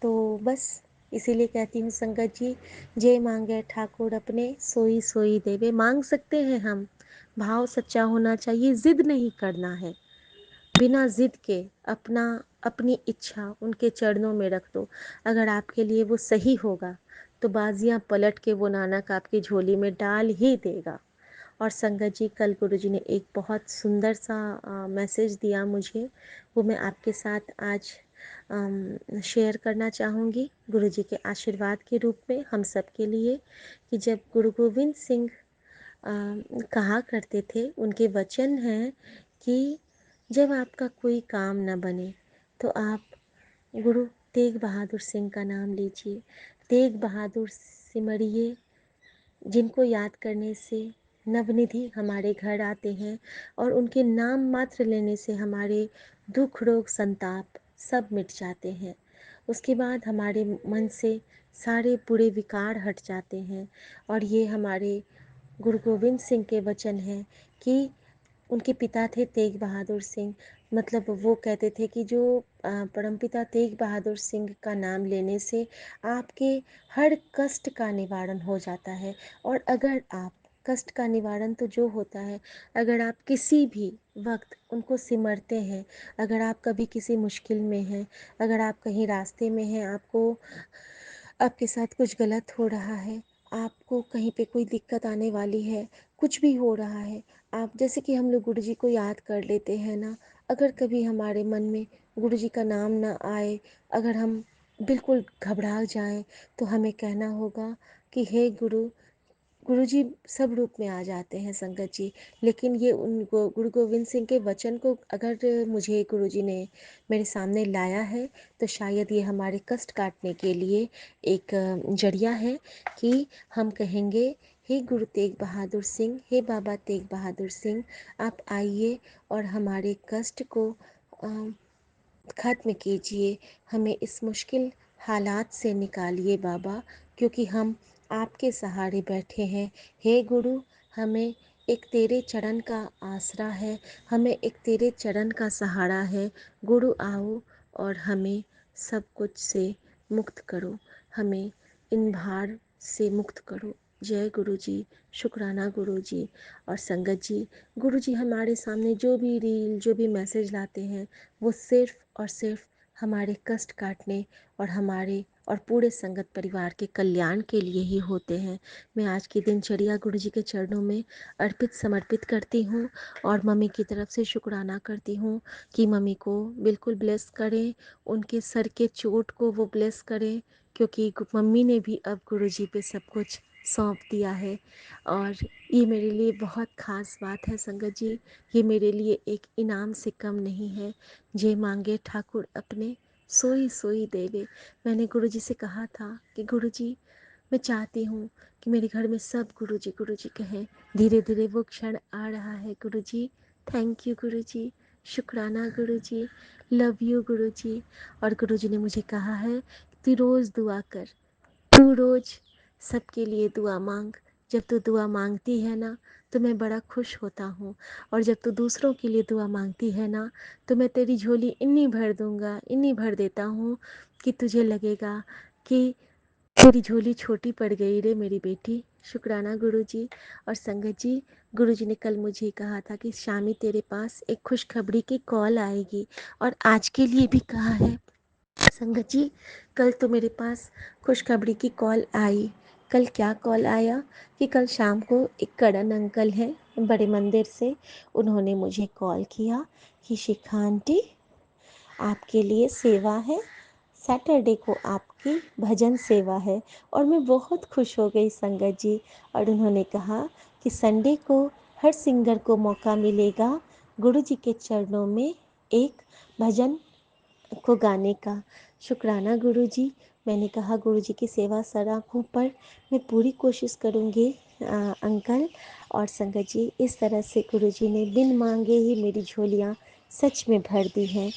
तो बस इसीलिए कहती हूँ संगत जी, जे मांगे ठाकुर अपने सोई सोई देवे। मांग सकते हैं हम, भाव सच्चा होना चाहिए, जिद नहीं करना है। बिना जिद के अपना अपनी इच्छा उनके चरणों में रख दो। अगर आपके लिए वो सही होगा तो बाजियां पलट के वो नानक आपकी झोली में डाल ही देगा। और संगत जी, कल गुरुजी ने एक बहुत सुंदर सा मैसेज दिया मुझे, वो मैं आपके साथ आज शेयर करना चाहूँगी गुरुजी के आशीर्वाद के रूप में हम सब के लिए। कि जब गुरु गोविंद सिंह कहा करते थे, उनके वचन हैं कि जब आपका कोई काम न बने तो आप गुरु तेग बहादुर सिंह का नाम लीजिए। तेग बहादुर सिमरिए, जिनको याद करने से नवनिधि हमारे घर आते हैं और उनके नाम मात्र लेने से हमारे दुख रोग संताप सब मिट जाते हैं। उसके बाद हमारे मन से सारे बुरे विकार हट जाते हैं। और ये हमारे गुरु गोविंद सिंह के वचन हैं कि उनके पिता थे तेग बहादुर सिंह। मतलब वो कहते थे कि जो परमपिता तेग बहादुर सिंह का नाम लेने से आपके हर कष्ट का निवारण हो जाता है। और अगर आप कष्ट का निवारण तो जो होता है, अगर आप किसी भी वक्त उनको सिमरते हैं, अगर आप कभी किसी मुश्किल में हैं, अगर आप कहीं रास्ते में हैं, आपके साथ कुछ गलत हो रहा है, आपको कहीं पे कोई दिक्कत आने वाली है, कुछ भी हो रहा है, आप जैसे कि हम लोग गुरु जी को याद कर लेते हैं ना, अगर कभी हमारे मन में गुरु जी का नाम ना आए, अगर हम बिल्कुल घबरा जाएं, तो हमें कहना होगा कि हे गुरु, गुरु जी सब रूप में आ जाते हैं संगत जी। लेकिन ये उनको गुरु गोविंद सिंह के वचन को अगर मुझे गुरु जी ने मेरे सामने लाया है, तो शायद ये हमारे कष्ट काटने के लिए एक जरिया है कि हम कहेंगे, हे गुरु तेग बहादुर सिंह, हे बाबा तेग बहादुर सिंह, आप आइए और हमारे कष्ट को ख़त्म कीजिए, हमें इस मुश्किल हालात से निकालिए बाबा, क्योंकि हम आपके सहारे बैठे हैं। हे गुरु, हमें एक तेरे चरण का आसरा है, हमें एक तेरे चरण का सहारा है। गुरु आओ और हमें सब कुछ से मुक्त करो, हमें इन भार से मुक्त करो। जय गुरु जी, शुक्राना गुरु जी। और संगत जी, गुरु जी हमारे सामने जो भी रील, जो भी मैसेज लाते हैं, वो सिर्फ़ और सिर्फ़ हमारे कष्ट काटने और हमारे और पूरे संगत परिवार के कल्याण के लिए ही होते हैं। मैं आज की दिनचर्या गुरु जी के चरणों में अर्पित समर्पित करती हूँ और मम्मी की तरफ से शुक्राना करती हूँ कि मम्मी को बिल्कुल ब्लेस करें, उनके सर के चोट को वो ब्लेस करें, क्योंकि मम्मी ने भी अब गुरु जी पे सब कुछ सौंप दिया है। और ये मेरे लिए बहुत ख़ास बात है संगत जी, ये मेरे लिए एक इनाम से कम नहीं है। जे मांगे ठाकुर अपने, सोई सोई देवे। मैंने गुरुजी से कहा था कि गुरुजी, मैं चाहती हूँ कि मेरे घर में सब गुरुजी कहें। धीरे धीरे वो क्षण आ रहा है गुरुजी। थैंक यू गुरुजी, शुक्राना गुरुजी, लव यू गुरुजी। और गुरुजी ने मुझे कहा है, तू रोज़ दुआ कर, तू रोज़ सबके लिए दुआ मांग। जब तू दुआ मांगती है ना, तो मैं बड़ा खुश होता हूँ। और जब तू दूसरों के लिए दुआ मांगती है ना, तो मैं तेरी झोली इन्हीं भर दूँगा, इन्हीं भर देता हूँ कि तुझे लगेगा कि तेरी झोली छोटी पड़ गई रे मेरी बेटी। शुक्राना गुरुजी। और संगत जी, गुरुजी ने कल मुझे कहा था कि शामी तेरे पास एक खुशखबरी की कॉल आएगी, और आज के लिए भी कहा है। संगत जी, कल तो मेरे पास खुशखबरी की कॉल आई। कल क्या कॉल आया कि कल शाम को एक कड़न अंकल हैं बड़े मंदिर से, उन्होंने मुझे कॉल किया कि शिखा आंटी, आपके लिए सेवा है, सैटरडे को आपकी भजन सेवा है। और मैं बहुत खुश हो गई संगत जी। और उन्होंने कहा कि संडे को हर सिंगर को मौका मिलेगा गुरु जी के चरणों में एक भजन को गाने का। शुक्राना गुरुजी। मैंने कहा गुरुजी की सेवा सर आँखों पर, मैं पूरी कोशिश करूँगी अंकल। और संगत जी, इस तरह से गुरुजी ने बिन मांगे ही मेरी झोलियाँ सच में भर दी हैं,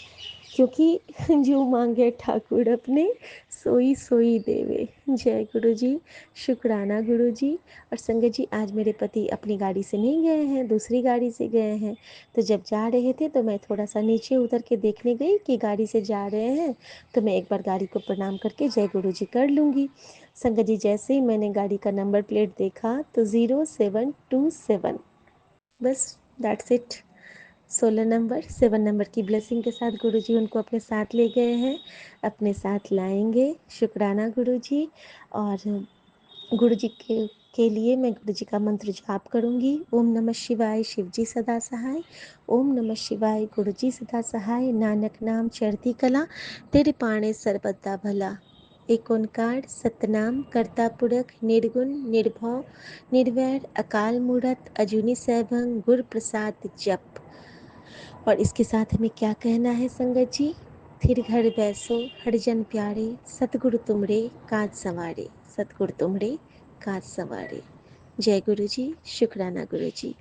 क्योंकि जो मांगे ठाकुर अपने, सोई सोई देवे। जय गुरु जी, शुक्राना गुरु जी। और संगत जी, आज मेरे पति अपनी गाड़ी से नहीं गए हैं, दूसरी गाड़ी से गए हैं। तो जब जा रहे थे तो मैं थोड़ा सा नीचे उतर के देखने गई कि गाड़ी से जा रहे हैं, तो मैं एक बार गाड़ी को प्रणाम करके जय गुरु जी कर लूँगी। संगत जी, जैसे ही मैंने गाड़ी का नंबर प्लेट देखा तो 0727, बस दैट्स इट। 16 नंबर, 7 नंबर की ब्लेसिंग के साथ गुरुजी उनको अपने साथ ले गए हैं, अपने साथ लाएंगे। शुक्राना गुरुजी। और गुरुजी के लिए मैं गुरुजी का मंत्र जाप करूंगी। ओम नमः शिवाय, शिवजी सदा सहाय। ओम नमः शिवाय, गुरुजी सदा सहाय। नानक नाम चढ़ती कला, तेरे पाणे सर्वदा भला। एक ओंकार सतनाम, करता पुरख निर्गुण निर्भव निर्वैर अकाल मूरत अजूनी सैभं गुर प्रसाद जप। और इसके साथ हमें क्या कहना है संगत जी? फिर घर बैसो हरिजन प्यारे, सतगुरु तुमरे काज सवारे, सतगुरु तुमरे काज सवारे। जय गुरु जी, शुक्राना गुरु जी।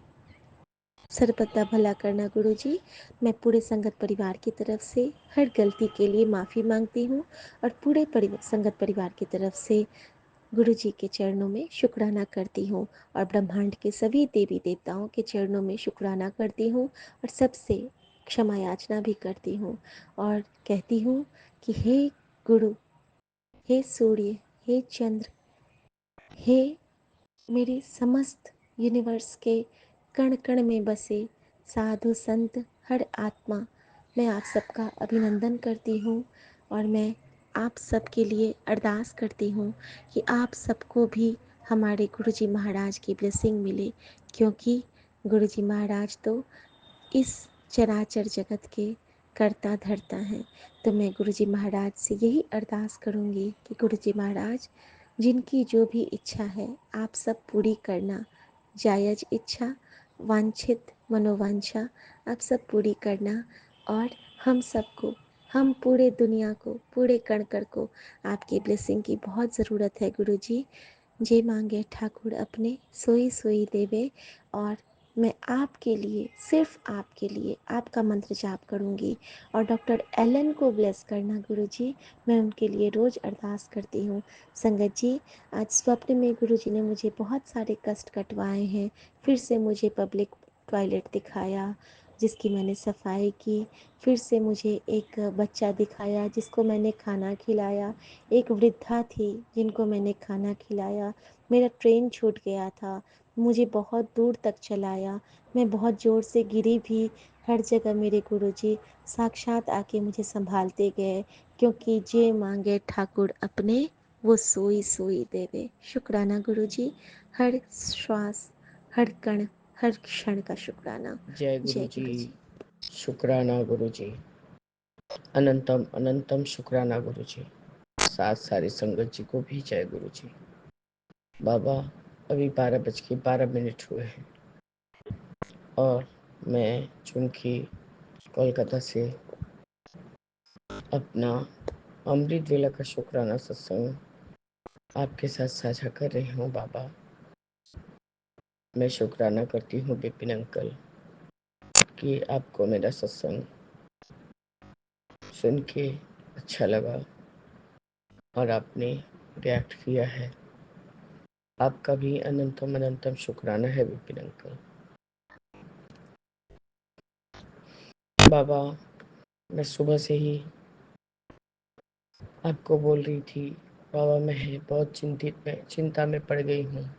सर्वदा भला करना गुरु जी। मैं पूरे संगत परिवार की तरफ से हर गलती के लिए माफ़ी मांगती हूँ, और पूरे संगत परिवार की तरफ से गुरु जी के चरणों में शुक्राना करती हूँ और ब्रह्मांड के सभी देवी देवताओं के चरणों में शुक्राना करती हूँ और सबसे क्षमा याचना भी करती हूँ और कहती हूँ कि हे गुरु, हे सूर्य, हे चंद्र, हे मेरे समस्त यूनिवर्स के कण कण में बसे साधु संत, हर आत्मा, मैं आप सबका अभिनंदन करती हूँ और मैं आप सबके लिए अरदास करती हूँ कि आप सबको भी हमारे गुरुजी महाराज की ब्लेसिंग मिले, क्योंकि गुरुजी महाराज तो इस चराचर जगत के करता धरता है। तो मैं गुरुजी महाराज से यही अरदास करूँगी कि गुरुजी महाराज, जिनकी जो भी इच्छा है आप सब पूरी करना, जायज़ इच्छा, वांछित मनोवांछा आप सब पूरी करना और हम सबको, हम पूरे दुनिया को, पूरे कण-कण को आपकी ब्लेसिंग की बहुत ज़रूरत है गुरुजी। जे मांगे ठाकुर अपने, सोई सोई देवे। और मैं आपके लिए, सिर्फ आपके लिए आपका मंत्र जाप करूँगी और डॉक्टर एलन को ब्लेस करना गुरुजी, मैं उनके लिए रोज़ अरदास करती हूँ। संगत जी, आज स्वप्न में गुरुजी ने मुझे बहुत सारे कष्ट कटवाए हैं। फिर से मुझे पब्लिक टॉयलेट दिखाया जिसकी मैंने सफाई की, फिर से मुझे एक बच्चा दिखाया जिसको मैंने खाना खिलाया, एक वृद्धा थी जिनको मैंने खाना खिलाया, मेरा ट्रेन छूट गया था, मुझे बहुत दूर तक चलाया, मैं बहुत ज़ोर से गिरी भी, हर जगह मेरे गुरुजी साक्षात आके मुझे संभालते गए, क्योंकि जे मांगे ठाकुर अपने, वो सोई सोई देवे। शुक्राना गुरुजी, हर श्वास, हर कण, हर क्षण का शुक्राना। जय गुरु जी, शुक्राना गुरु जी, अनंतम अनंतम शुक्राना गुरु जी। साथ सारी संगत जी को भी जय गुरु जी। बाबा, अभी 12:12 हुए हैं और मैं चूंकि कोलकाता से अपना अमृत वेला का शुक्राना सत्संग आपके साथ साझा कर रही हूँ। बाबा, मैं शुक्राना करती हूँ विपिन अंकल कि आपको मेरा सत्संग सुन के अच्छा लगा और आपने रिएक्ट किया है। आपका भी अनंतम अनंतम शुक्राना है विपिन अंकल। बाबा, मैं सुबह से ही आपको बोल रही थी, बाबा मैं बहुत चिंता में पड़ गई हूँ,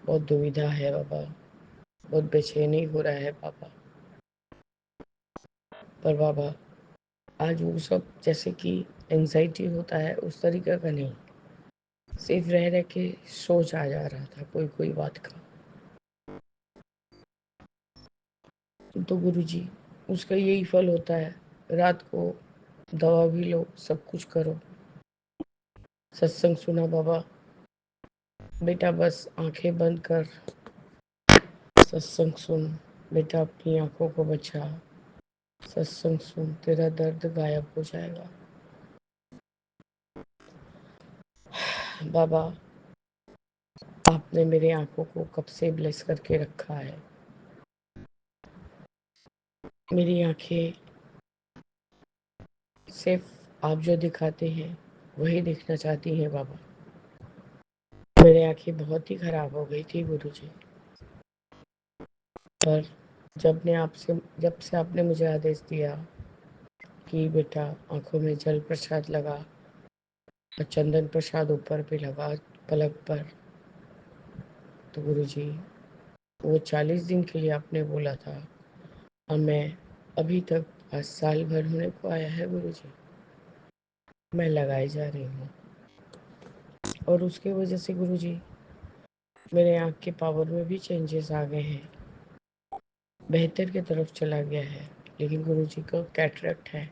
बहुत दुविधा है बाबा, बहुत बेचैनी हो रहा है बाबा। पर बाबा, आज वो सब जैसे कि एंजाइटी होता है उस तरीके का नहीं, सिर्फ रह रह के सोच आ जा रहा था कोई कोई बात का। तो गुरुजी, उसका यही फल होता है, रात को दवा भी लो, सब कुछ करो। सत्संग सुना बाबा, बेटा बस आंखें बंद कर, सत्संग सुन, बेटा अपनी आंखों को बचा, सत्संग सुन, तेरा दर्द गायब हो जाएगा। बाबा, आपने मेरी आंखों को कब से ब्लेस करके रखा है। मेरी आंखें सिर्फ आप जो दिखाते हैं वही देखना चाहती हैं बाबा। मेरी आंखें बहुत ही खराब हो गई थी गुरुजी, पर जब से आपने मुझे आदेश दिया कि बेटा आंखों में जल प्रसाद लगा और चंदन प्रसाद ऊपर भी लगा पलक पर, तो गुरुजी वो 40 दिन के लिए आपने बोला था और मैं अभी तक आज साल भर होने को आया है गुरुजी, मैं लगाई जा रही हूँ। और उसके वजह से गुरुजी मेरे आँख के पावर में भी चेंजेस आ गए हैं, बेहतर की तरफ चला गया है। लेकिन गुरुजी को कैटरेक्ट है,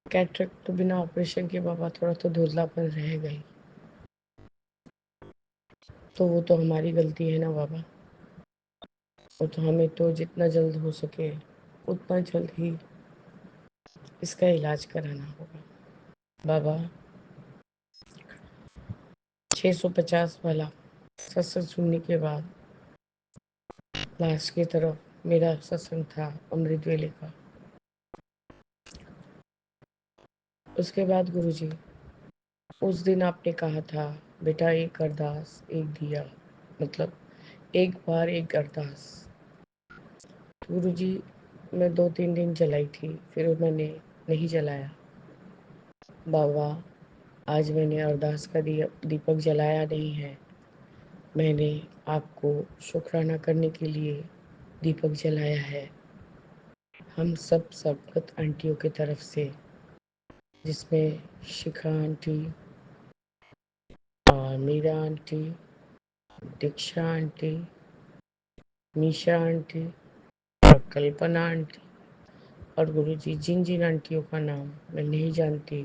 कैटरेक्ट तो बिना ऑपरेशन के बाबा थोड़ा तो धुंधलापन रह गई, तो वो तो हमारी गलती है ना बाबा। वो तो हमें तो जितना जल्द हो सके उतना जल्द ही इसका इलाज कराना होगा बाबा। 650 वाला सत्संग सुनने के बाद लास्ट की तरफ मेरा सत्संग था अमृत वेले का। उसके बाद गुरुजी उस दिन आपने कहा था, बेटा एक अरदास एक दिया, मतलब एक बार एक अरदास। गुरु जी, मैं 2-3 दिन जलाई थी, फिर मैंने नहीं जलाया। बाबा, आज मैंने अरदास का दीपक जलाया नहीं है, मैंने आपको शुक्राना करने के लिए दीपक जलाया है। हम सब सबकत आंटियों की तरफ से, जिसमें शिखा आंटी, मीरा आंटी, दीक्षा आंटी, निशा आंटी और कल्पना आंटी, और गुरुजी जिन जिन आंटियों का नाम मैं नहीं जानती,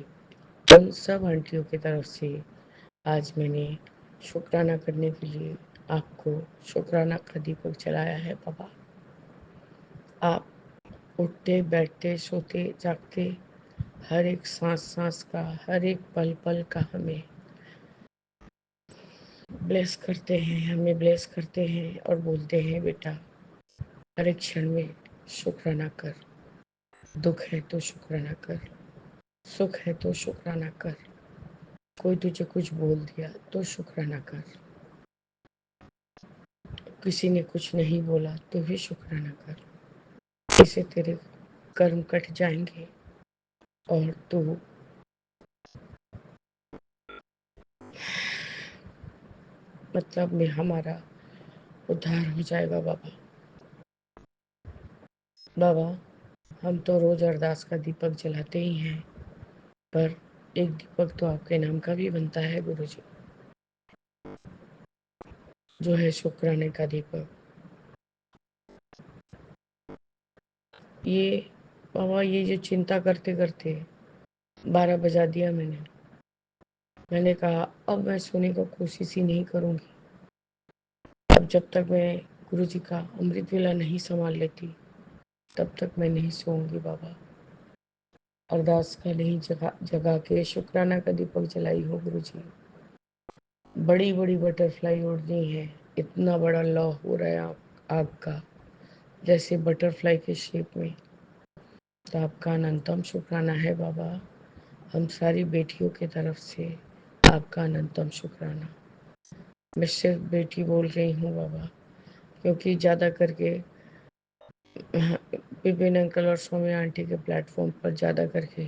उन सब आंटियों की तरफ से आज मैंने शुक्राना करने के लिए आपको शुक्राना का दीपक जलाया है। बाबा, आप उठते बैठते सोते जागते हर एक सांस सांस का, हर एक पल पल का हमें ब्लेस करते हैं, हमें ब्लेस करते हैं और बोलते हैं, बेटा हर एक क्षण में शुक्राना कर। दुख है तो शुक्राना कर, सुख है तो शुक्राना कर, कोई तुझे कुछ बोल दिया तो शुक्राना कर, किसी ने कुछ नहीं बोला तो भी शुक्राना कर। इससे तेरे कर्म कट जाएंगे और तू मतलब में हमारा उद्धार हो जाएगा। बाबा, बाबा, हम तो रोज अरदास का दीपक जलाते ही हैं, पर एक दीपक तो आपके नाम का भी बनता है गुरु जी, जो है शुक्राने का दीपक। ये बाबा, ये जो चिंता करते करते 12 बजा दिया मैंने कहा अब मैं सोने का कोशिश ही नहीं करूंगी। अब जब तक मैं गुरु जी का अमृत वेला नहीं संभाल लेती, तब तक मैं नहीं सोऊंगी। बाबा, अरदास का नहीं जगा जगा के शुक्राना का दीपक जलाई हो गुरु जी। बड़ी बड़ी बटरफ्लाई उड़नी है, इतना बड़ा लॉ हो रहा है आग का, जैसे बटरफ्लाई के शेप में। तो आपका अनंतम शुक्राना है बाबा, हम सारी बेटियों की तरफ से आपका अनंतम शुक्राना। मैं सिर्फ बेटी बोल रही हूँ बाबा, क्योंकि ज़्यादा करके विपिन अंकल और सौम्या आंटी के प्लेटफॉर्म पर ज़्यादा करके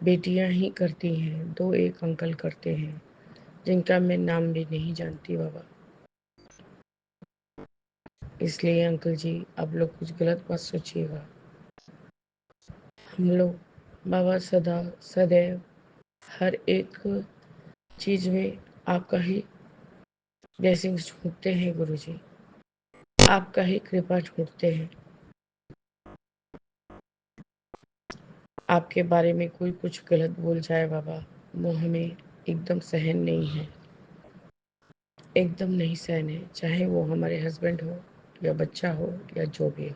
बेटियां ही करती हैं, 2-1 अंकल करते हैं, जिनका मैं नाम भी नहीं जानती बाबा। इसलिए अंकल जी, आप लोग कुछ गलत मत सोचिएगा। हम लोग बाबा सदा सदैव हर एक चीज में आपका ही ब्लेसिंग्स ढूंढते हैं गुरु जी, आपका ही कृपा ढूंढते हैं। आपके बारे में कोई कुछ गलत बोल जाए बाबा, वो हमें एकदम सहन नहीं है, एकदम नहीं सहन है, चाहे वो हमारे हस्बैंड हो या बच्चा हो या जो भी हो।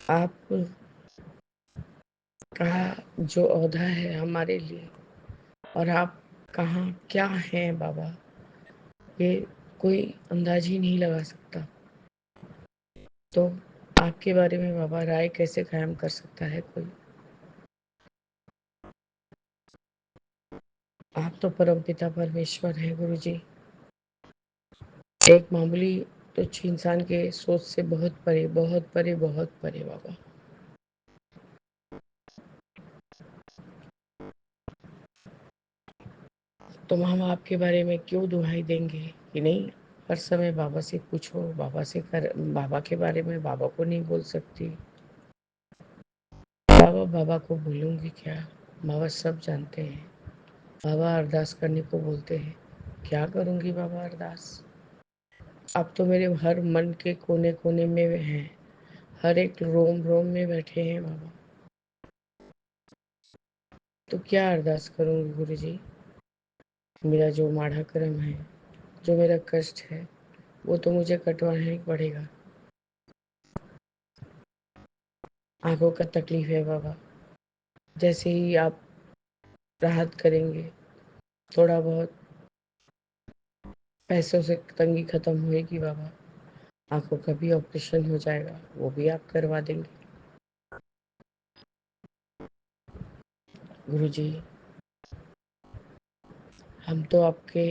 आप कहा जो औधा है हमारे लिए, और आप कहाँ क्या हैं बाबा, ये कोई अंदाज ही नहीं लगा सकता। तो आपके बारे में बाबा राय कैसे कायम कर सकता है कोई। आप तो परमपिता परमेश्वर हैं गुरु जी, एक मामूली तुच्छ इंसान के सोच से बहुत परे, बहुत परे, बहुत परे बाबा। तो हम आपके बारे में क्यों दुहाई देंगे कि नहीं, हर समय बाबा से पूछो, बाबा से कर, बाबा के बारे में बाबा को नहीं बोल सकती। बाबा, बाबा को बोलूंगी क्या, बाबा सब जानते हैं। बाबा अरदास करने को बोलते हैं, क्या करूंगी बाबा अरदास। अब तो मेरे हर मन के कोने कोने में हैं, हर एक रोम रोम में बैठे हैं बाबा। तो क्या अरदास करूंगी गुरु जी। मेरा जो माड़ा कर्म है, जो मेरा कष्ट है, वो तो मुझे कटवाना ही पड़ेगा। आंखों का तकलीफ है बाबा, जैसे ही आप राहत करेंगे, थोड़ा बहुत पैसों से तंगी खत्म होएगी बाबा, आंखों का भी ऑपरेशन हो जाएगा, वो भी आप करवा देंगे। गुरुजी, हम तो आपके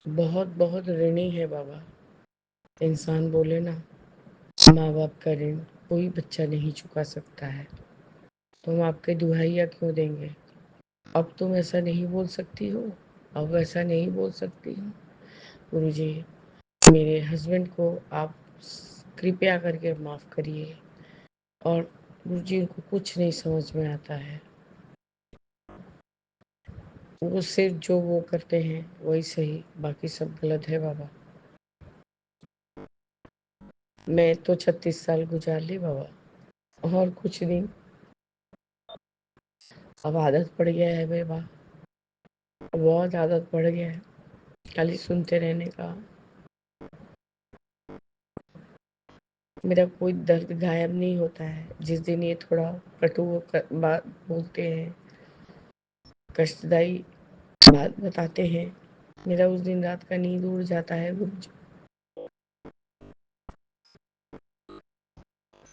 बहुत बहुत ऋणी है बाबा। इंसान बोले ना, माँ बाप का ऋण कोई बच्चा नहीं चुका सकता है, तो हम आपके दुहाइया क्यों देंगे। अब तुम ऐसा नहीं बोल सकती हो, अब ऐसा नहीं बोल सकती हो। गुरुजी, मेरे हस्बैंड को आप कृपया करके माफ़ करिए। और गुरुजी, उनको कुछ नहीं समझ में आता है, वो सिर्फ जो वो करते हैं वही सही, बाकी सब गलत है बाबा। मैं तो 36 साल गुजार ली बाबा, और कुछ नहीं। अब आदत पड़ गया है बाबा, बहुत आदत पड़ गया है खाली सुनते रहने का। मेरा कोई दर्द गायब नहीं होता है। जिस दिन ये थोड़ा कटु बात बोलते हैं, कष्टदायी बात बताते हैं, मेरा उस दिन रात का नींद उड़ जाता है गुरुजी।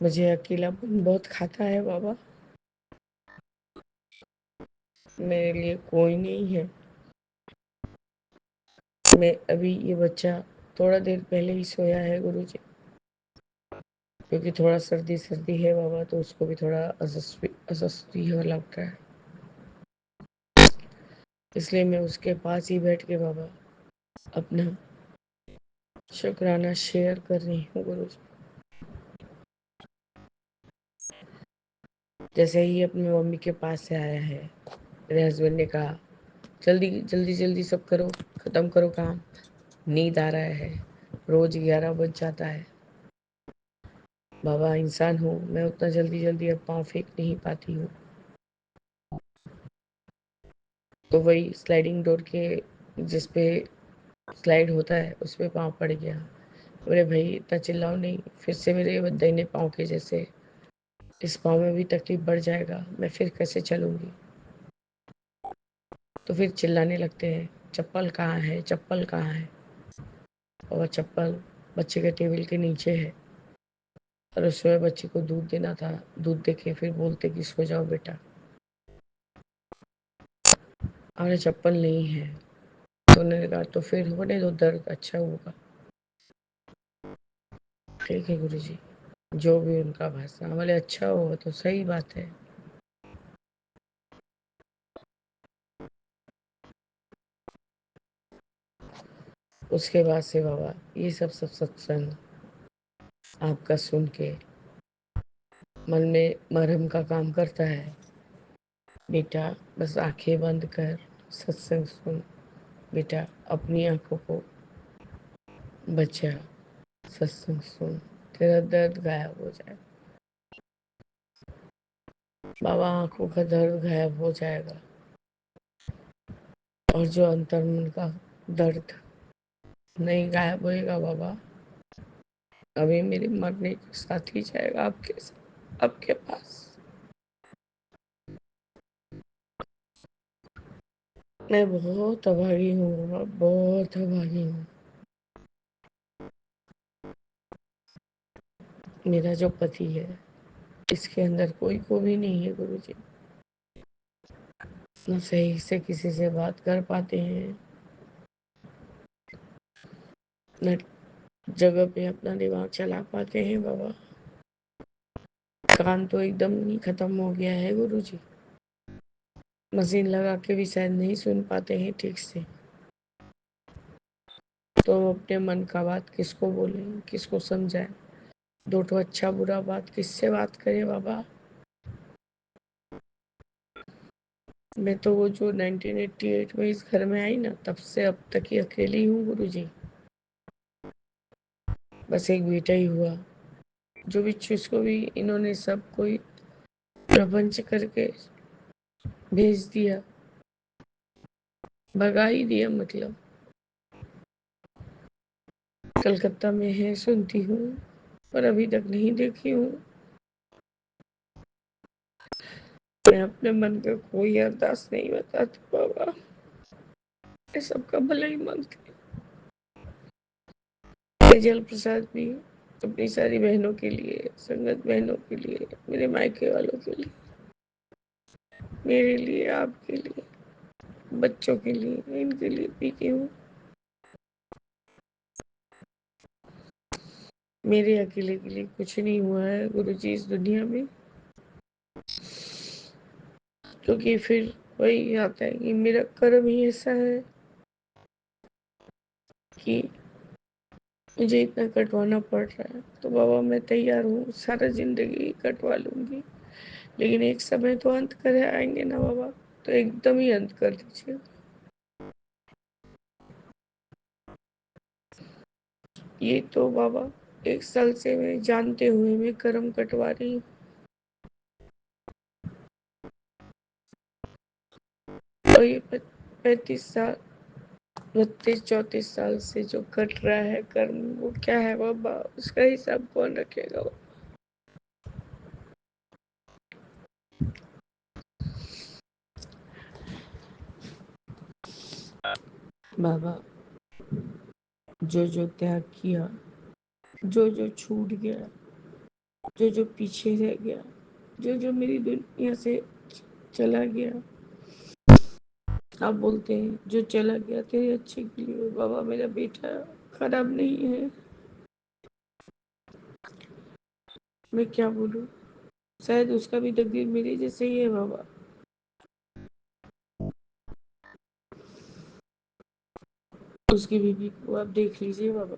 मुझे अकेलापन बहुत खाता है बाबा। मेरे लिए कोई नहीं है। मैं अभी ये बच्चा थोड़ा देर पहले ही सोया है गुरुजी, क्योंकि थोड़ा सर्दी सर्दी है बाबा, तो उसको भी थोड़ा अस्वस्थी हो लगता है, इसलिए मैं उसके पास ही बैठ के बाबा अपना शुक्राना शेयर कर रही हूँ गुरुजी। जैसे ही अपनी मम्मी के पास से आया है, मेरे हस्बैंड ने कहा, जल्दी जल्दी जल्दी सब करो, खत्म करो काम, नींद आ रहा है, रोज 11 बज जाता है। बाबा इंसान हूँ मैं, उतना जल्दी जल्दी अब पाँव फेंक नहीं पाती हूँ। तो वही स्लाइडिंग डोर के जिस पे स्लाइड होता है उस पे पाँव पड़ गया। बोले भाई इतना चिल्लाओ नहीं, फिर से मेरे दाहिने पाँव के जैसे इस पाँव में भी तकलीफ बढ़ जाएगा, मैं फिर कैसे चलूँगी। तो फिर चिल्लाने लगते हैं, चप्पल कहाँ है, चप्पल कहाँ है। और चप्पल बच्चे के टेबल के नीचे है, और उस समय बच्चे को दूध देना था। दूध दे के फिर बोलते कि सो जाओ बेटा, और चप्पल नहीं है। तो उन्होंने कहा तो फिर होने दो, दर्द अच्छा होगा। ठीक है गुरु जी, जो भी उनका भाषा, बोले अच्छा होगा तो सही बात है। उसके बाद से बाबा ये सब सत्संग आपका सुन के मन में मरहम का काम करता है। बेटा बस आंखें बंद कर, सत्संग सुन। बेटा अपनी आंखों को बचा, सत्संग सुन, तेरा दर्द गायब हो जाए। बाबा आंखों का दर्द गायब हो जाएगा, और जो अंतर्मन का दर्द नहीं गायब होएगा बाबा, अभी मेरे मरने के साथ ही जाएगा आपके साथ, आपके पास। मैं बहुत अभागी हूँ बाबा, बहुत अभागी हूँ। मेरा जो पति है इसके अंदर कोई खूबी नहीं है गुरुजी। न सही से किसी से बात कर पाते हैं, न जगह पे अपना दिमाग चला पाते हैं बाबा। कान तो एकदम ही खत्म हो गया है गुरुजी, मशीन लगा के भी शायद नहीं सुन पाते हैं ठीक से। तो अपने मन का बात किसको बोले, किसको समझाए। दो तो अच्छा बुरा बात किससे बात करे बाबा। मैं तो वो जो 1988 में इस घर में आई ना, तब से अब तक ही अकेली हूँ गुरुजी। बस एक बेटा ही हुआ, जो भी जिसको भी इन्होंने सब कोई प्रपंच करके भेज दिया, भगा ही दिया। मतलब कलकत्ता में है सुनती हूँ, पर अभी तक नहीं देखी हूँ। मैं अपने मन का कोई अरदास नहीं बताती बाबा, मैं सबका भला ही मांगती हूँ। जल प्रसाद भी अपनी सारी बहनों के लिए, संगत बहनों के लिए, मेरे मायके वालों के लिए। मेरे लिए, आपके लिए, बच्चों के लिए, इनके लिए पीती हूँ। मेरे अकेले के लिए कुछ नहीं हुआ है गुरुजी इस दुनिया में, क्योंकि फिर वही आता है कि मेरा कर्म ही ऐसा है कि मुझे इतना कटवाना पड़ रहा है। तो बाबा मैं तैयार हूँ, सारा जिंदगी कटवा लूंगी, लेकिन एक समय तो अंत कर आएंगे ना बाबा, तो एकदम ही अंत कर दीजिए। ये तो बाबा 1 साल से मैं जानते हुए मैं कर्म कटवा रही हूँ, और ये 35 साल, 32-34 साल से जो कट रहा है कर्म, वो क्या है बाबा, उसका हिसाब कौन रखेगा। बाबा जो जो त्याग किया, जो जो छूट गया, जो जो पीछे रह गया, जो जो मेरी दुनिया से चला गया, आप बोलते हैं जो चला गया तेरे अच्छे के लिए। बाबा मेरा बेटा खराब नहीं है, मैं क्या बोलूं, शायद उसका भी तकदीर मेरे जैसे ही है बाबा। उसकी बीवी को आप देख लीजिए बाबा,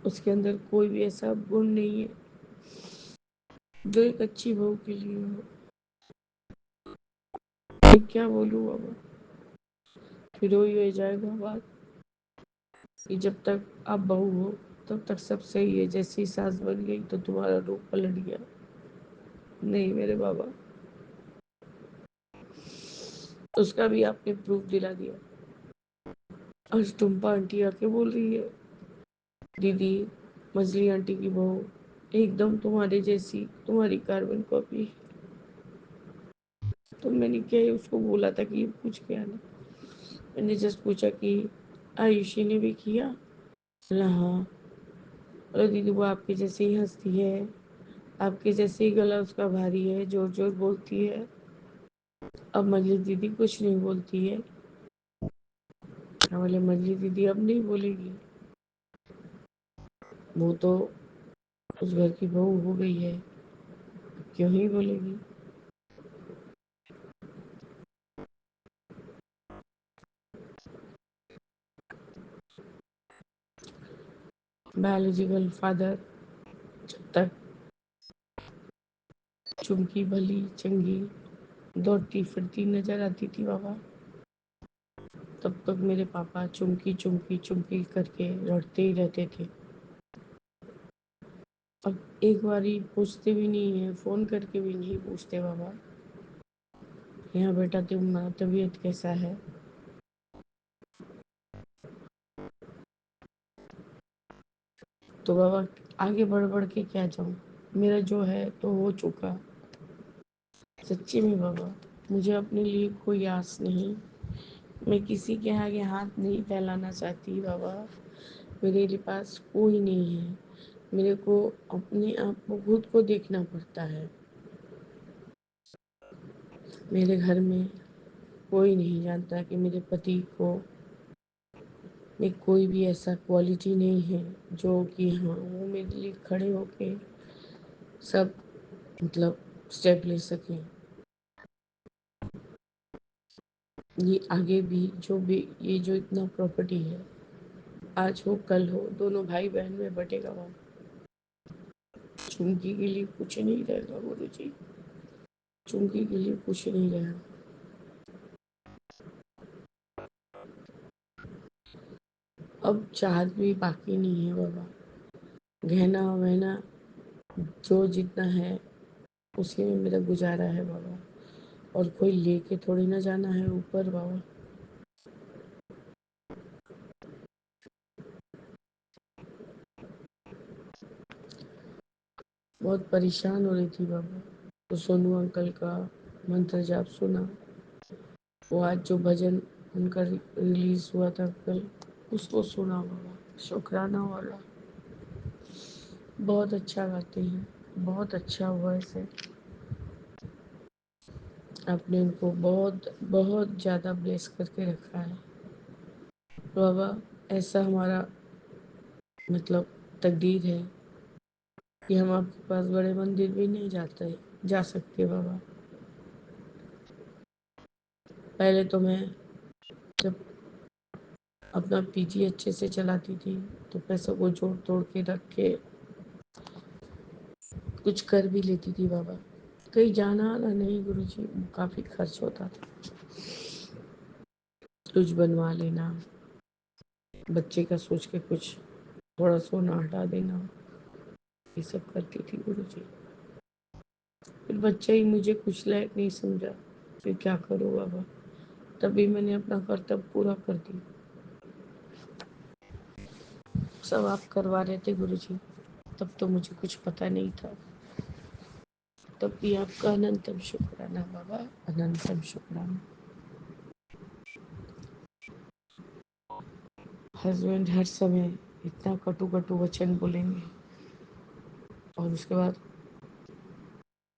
उसके अंदर कोई भी ऐसा गुण नहीं है जो एक अच्छी बहू के लिए हो। मैं क्या बोलूं बाबा, फिर वही हो जाएगा बात कि जब तक आप बहू हो तब तक सब सही है, जैसे ही सास बन गई तो तुम्हारा रूप पलट गया। नहीं मेरे बाबा, उसका भी आपने प्रूफ दिला दिया। आज टुम्पा आंटी आके बोल रही है, दीदी मछली आंटी की बहू एकदम तुम्हारे जैसी, तुम्हारी कार्बन कॉपी। तो मैंने क्या ही उसको बोला था कि कुछ क्या नहीं, मैंने जस्ट पूछा कि आयुषी ने भी किया। बोला हाँ। बोला दीदी वो आपके जैसे ही हंसती है, आपके जैसे ही गला उसका भारी है, जोर जोर बोलती है। अब मजली दीदी कुछ नहीं बोलती है। मैं बोले मजली दीदी अब नहीं बोलेगी, वो तो उस घर की बहू हो गई है, क्यों ही बोलेगी। बायोलॉजिकल फादर जब तक चुमकी भली चंगी दौड़ती फिरती नजर आती थी बाबा, तब तक मेरे पापा चुमकी चुमकी चुमकी करके लड़ते ही रहते थे। अब एक बारी पूछते भी नहीं है, फोन करके भी नहीं पूछते बाबा, यहाँ बेटा तुम्हारा तबीयत कैसा है। तो बाबा आगे बढ़ बढ़ के क्या जाऊँ, मेरा जो है तो हो चुका। सच्ची में बाबा मुझे अपने लिए कोई आस नहीं, मैं किसी के आगे हाथ नहीं फैलाना चाहती बाबा, मेरे लिए पास कोई नहीं है। मेरे को अपने आप को खुद को देखना पड़ता है। मेरे घर में कोई नहीं जानता कि मेरे पति को में कोई भी ऐसा क्वालिटी नहीं है जो कि हाँ वो मेरे लिए खड़े होके सब मतलब स्टेप ले सकें। ये आगे भी ये जो इतना प्रॉपर्टी है, आज हो कल हो दोनों भाई बहन में बटेगा वो। चुंगी के लिए कुछ नहीं रहेगा गुरु जी, चुंगी के लिए कुछ नहीं रहेगा। अब चाहत भी बाकी नहीं है बाबा, गहना वहना जो जितना है उसी में मेरा गुजारा है बाबा, और कोई लेके थोड़ी ना जाना है ऊपर बाबा। बहुत परेशान हो रही थी बाबा, तो सोनू अंकल का मंत्र जाप सुना, वो आज जो भजन उनका रिलीज हुआ था कल, उसको सुना बाबा, शुक्राना वाला। बहुत अच्छा गाते हैं, बहुत अच्छा वॉइस है। आपने उनको बहुत बहुत ज़्यादा ब्लेस करके रखा है बाबा। ऐसा हमारा मतलब तकदीर है कि हम आपके पास बड़े मंदिर भी नहीं जा सकते बाबा। पहले तो मैं जब अपना पीजी अच्छे से चलाती थी तो पैसों को जोड़ तोड़ के रख के कुछ कर भी लेती थी बाबा। कहीं जाना आना नहीं गुरुजी, काफ़ी खर्च होता था। कुछ बनवा लेना, बच्चे का सोच के कुछ थोड़ा सोना हटा देना, ये सब करती थी गुरुजी। फिर बच्चा ही मुझे कुछ लायक नहीं समझा, फिर क्या करूँ बाबा। तभी मैंने अपना कर्तव्य पूरा कर दिया। सब आप करवा रहे थे गुरुजी, तब तो मुझे कुछ पता नहीं था। तब भी आपका अनंतम शुक्राना बाबा, अनंतम शुक्राना। हस्बैंड हर समय इतना कटु कटु वचन बोलेंगे और उसके बाद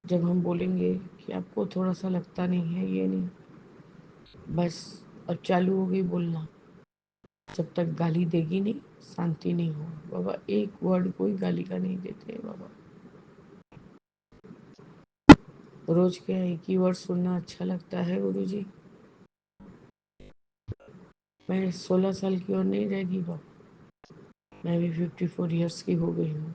जब हम बोलेंगे कि आपको थोड़ा सा लगता नहीं है, ये नहीं, बस अब चालू हो गई बोलना। जब तक गाली देगी नहीं शांति नहीं हो बाबा। एक वर्ड कोई गाली का नहीं देते बाबा। रोज क्या एक ही वर्ड सुनना अच्छा लगता है गुरुजी। मैं 16 साल की और नहीं रहेगी बाबा, मैं भी 54 ईयर्स की हो गई हूँ।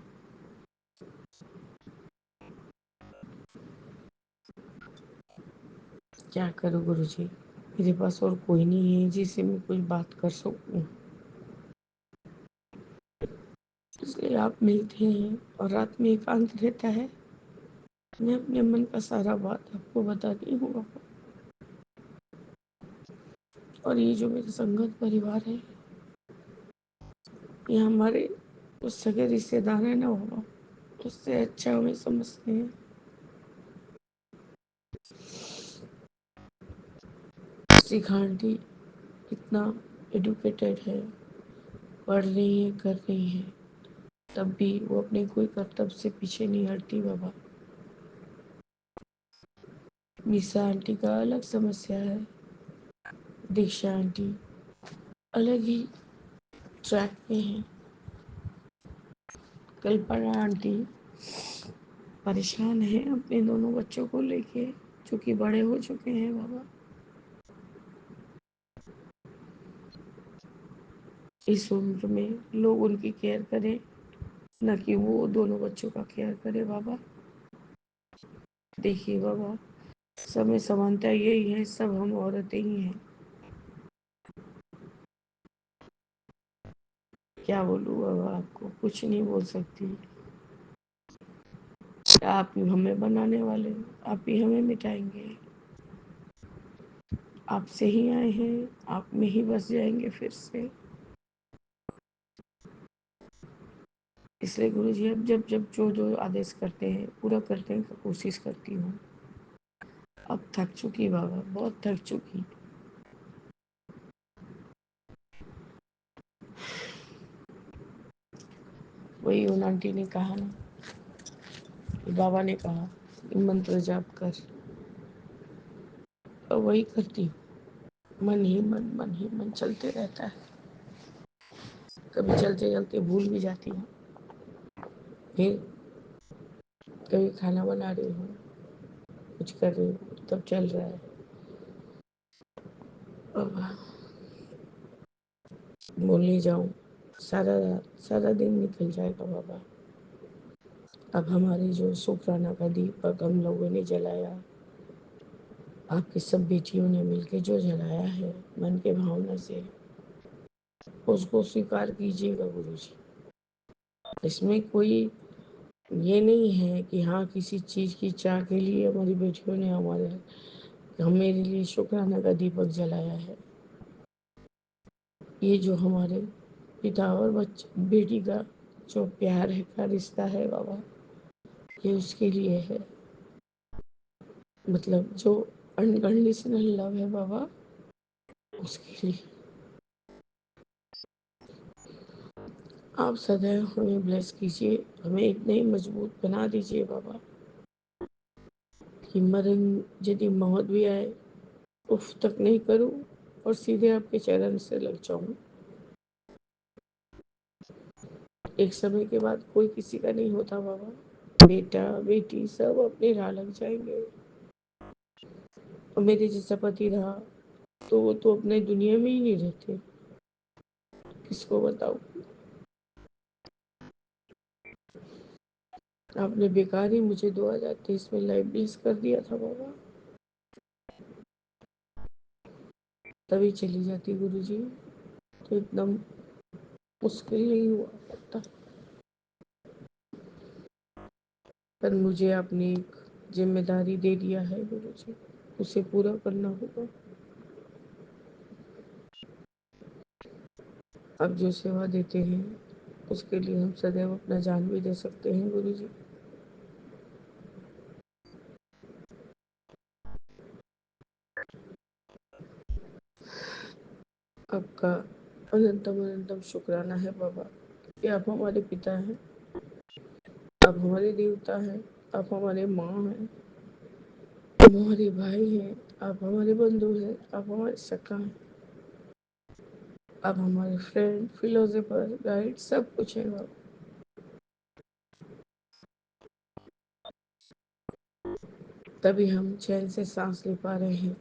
क्या करूँ गुरुजी, मेरे पास और कोई नहीं है जिससे मैं कुछ बात कर सकूँ। इसलिए आप मिलते हैं और रात में एकांत रहता है, मैं अपने मन का सारा बात आपको बताती हूँ बाबा। और ये जो मेरे संगत परिवार है, ये हमारे उस सगे रिश्तेदार है ना बाबा, उससे अच्छा हमें समझते हैं। शिखा आंटी इतना एडुकेटेड है, पढ़ रही है, कर रही है, तब भी वो अपने कोई कर्तव्य से पीछे नहीं हटती बाबा। निशा आंटी का अलग समस्या है, दीक्षा आंटी अलग ही ट्रैक पे है, कल्पना आंटी परेशान है अपने दोनों बच्चों को लेके, जो कि बड़े हो चुके हैं बाबा। इस उम्र में लोग उनकी केयर करें, न कि वो दोनों बच्चों का केयर करे बाबा। देखिए बाबा, सब में समानता यही है, सब हम औरतें ही हैं। क्या बोलूँ बाबा, आपको कुछ नहीं बोल सकती। आप ही हमें बनाने वाले, आप ही हमें मिटाएंगे। आपसे ही आए हैं, आप में ही बस जाएंगे फिर से। इसलिए गुरु जी अब जब जब जो जो आदेश करते हैं पूरा करने की कोशिश करती हूँ। अब थक चुकी बाबा, बहुत थक चुकी। वही उन आंटी ने कहा ना, बाबा ने कहा मंत्र जाप कर, और वही करती हूँ। मन ही मन चलते रहता है। कभी चलते चलते भूल भी जाती हूँ। फिर कभी खाना बना रही हूँ, कुछ कर रही हूँ, तब चल रहा है बाबा। बोल नहीं जाऊँ, सारा सारा दिन निकल जाएगा बाबा। अब हमारे जो शुक्राना का दीपक हम लोगों ने जलाया, आपकी सब बेटियों ने मिलकर जो जलाया है मन के भावना से, उसको स्वीकार कीजिएगा गुरु जी। इसमें कोई ये नहीं है कि हाँ किसी चीज़ की चाह के लिए हमारी बेटियों ने मेरे लिए शुक्राना का दीपक जलाया है। ये जो हमारे पिता और बच्चे बेटी का जो प्यार है का रिश्ता है बाबा, ये उसके लिए है। मतलब जो अनकंडीशनल लव है बाबा, उसके लिए। आप सदैव हमें ब्लेस कीजिए, हमें इतने ही मजबूत बना दीजिए बाबा कि मरण यदि मौत भी आए, उफ तक नहीं करूं और सीधे आपके चरण से लग जाऊं। एक समय के बाद कोई किसी का नहीं होता बाबा। बेटा बेटी सब अपनी राह लग जाएंगे। और मेरे जैसा पति रहा तो वो तो अपने दुनिया में ही नहीं रहते। किसको बताऊं। आपने बेकार ही मुझे 2023 में लाइफ कर दिया था बाबा। तभी चली जाती गुरुजी, तो इतना मुश्किल नहीं हुआ करता। पर मुझे आपने एक जिम्मेदारी दे दिया है गुरुजी, उसे पूरा करना होगा। आप जो सेवा देते हैं उसके लिए हम सदैव अपना जान भी दे सकते हैं गुरुजी। आपका अनंतम अनंतम शुक्राना है बाबा कि आप हमारे पिता हैं, आप हमारे देवता हैं, आप हमारे माँ हैं, आप हमारे भाई हैं, आप हमारे बंधु हैं, आप हमारे सखा हैं, आप हमारे फ्रेंड, फिलोसोफर, गाइड, सब कुछ है बाबा। तभी हम चैन से सांस ले पा रहे हैं।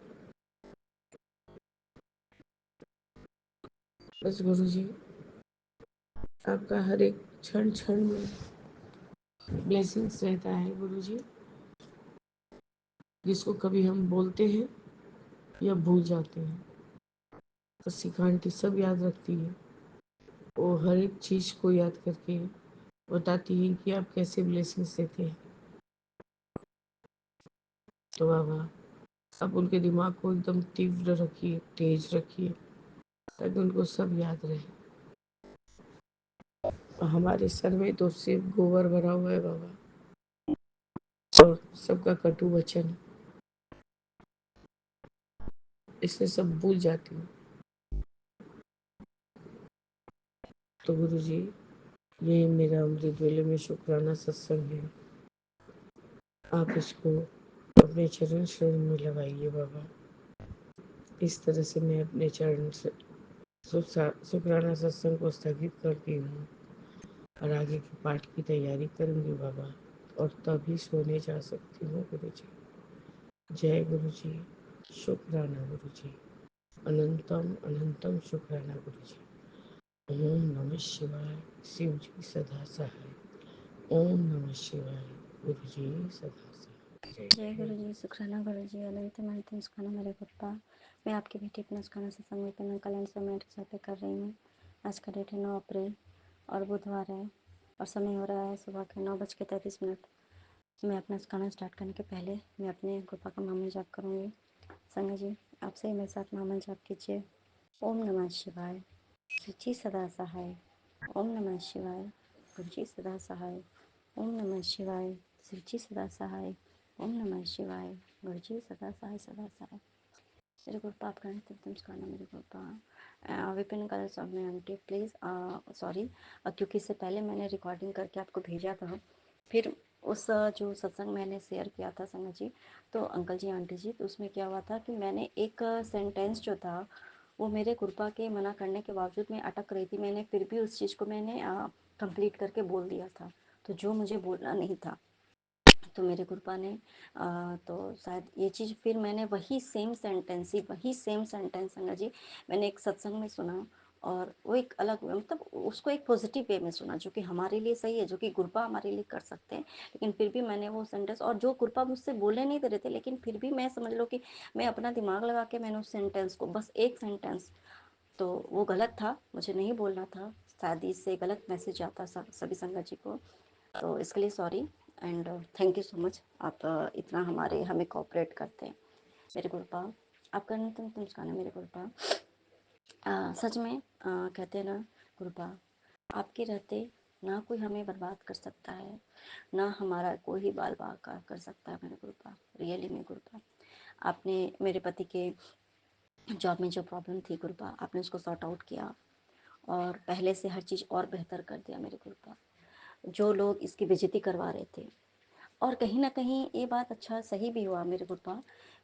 बस गुरुजी, आपका हर एक क्षण क्षण में ब्लेसिंग्स रहता है गुरुजी, जिसको कभी हम बोलते हैं या भूल जाते हैं। तो सिखा आंटी सब याद रखती है। वो हर एक चीज़ को याद करके बताती है कि आप कैसे ब्लेसिंग्स देते हैं। तो बाबा, आप उनके दिमाग को एकदम तीव्र रखिए, तेज रखिए, ताकि उनको सब याद रहे। और हमारे सर में तो सिर्फ गोबर भरा हुआ है बाबा, और सबका कटु वचन, इससे सब भूल जाती हूँ। तो गुरु जी, यही मेरा अमृत वेले में शुक्राना सत्संग है। आप इसको अपने चरण शरण में लगाइए बाबा। इस तरह से मैं अपने चरण से शुक्राना सत्संग को स्थगित करती हूँ और आगे के पाठ की तैयारी करूँगी बाबा, और तभी सोने जा सकती हूँ गुरु जी। जय गुरु जी। शुक्राना गुरु जी। अनंतम अनंतम शुक्राना गुरु जी। ओम नमः शिवाय। शिव जी सदा सहाय। ओम नमः शिवाय। गुरु जी सदा सहाय। जय जय गुरु। गुरु जी। शुक्राना गुरु जी। अनंतम अनंतम शुक्राना मेरे पप्पा। मैं आपकी बेटी अपना शुक्राना सत्संग में पेन कल इंस्ट्रूमेंट के साथ कर रही हूँ। आज का डेट है 9 अप्रैल और बुधवार है और समय हो रहा है सुबह के 9:33। मैं अपना शुक्राना स्टार्ट करने के पहले मैं अपने गोपा का मामन जाप करूँगी। संग जी, आपसे ही मेरे साथ मामन जाप कीजिए। ओम नमः शिवाय। रुचि सदा सहाय। ओम नमः शिवाय। रुचि सदा सहाय। ओम नमः शिवाय। रुचि सदा सहाय। ओम नमः शिवाय। गुरुजी सदा सहाय सदा सहाय। मेरे गुरुपा आपका एकदम करना मेरे गुरुपा विपिन कल सब में आंटी प्लीज़ सॉरी, क्योंकि इससे पहले मैंने रिकॉर्डिंग करके आपको भेजा था। फिर उस जो सत्संग मैंने शेयर किया था संगत जी, तो अंकल जी आंटी जी, तो उसमें क्या हुआ था कि मैंने एक सेंटेंस जो था वो मेरे कृपा के मना करने के बावजूद मैं अटक रही थी। मैंने फिर भी उस चीज़ को मैंने कंप्लीट करके बोल दिया था, तो जो मुझे बोलना नहीं था। तो मेरे कृपा ने तो शायद ये चीज़ फिर मैंने वही सेम सेंटेंस संगा जी मैंने एक सत्संग में सुना, और वो एक अलग मतलब उसको एक पॉजिटिव वे में सुना, जो कि हमारे लिए सही है, जो कि कृपा हमारे लिए कर सकते हैं। लेकिन फिर भी मैंने वो सेंटेंस, और जो कृपा मुझसे बोलने नहीं दे रहे थे, लेकिन फिर भी मैं समझ लो कि मैं अपना दिमाग लगा के मैंने उस सेंटेंस को, बस एक सेंटेंस, तो वो गलत था, मुझे नहीं बोलना था, शायद इससे गलत मैसेज आता सभी संगत जी को। तो इसके लिए sorry and thank you so much. आप इतना हमें कोऑपरेट करते हैं मेरे गुरुपा। आपका तुम सिखाना मेरे गुरुपा। सच में कहते हैं ना गुरुपा, आपके रहते ना कोई हमें बर्बाद कर सकता है, ना हमारा कोई ही बाल बाका कर सकता है मेरे गुरुपा। रियली में गुरुपा, आपने मेरे पति के जॉब में जो प्रॉब्लम थी गुरुपा, आपने उसको सॉर्ट आउट किया और पहले से हर चीज़ और बेहतर कर दिया मेरे गुरुपा। जो लोग इसकी बेइज्जती करवा रहे थे, और कहीं न कहीं ये बात अच्छा सही भी हुआ मेरे गुरुपा,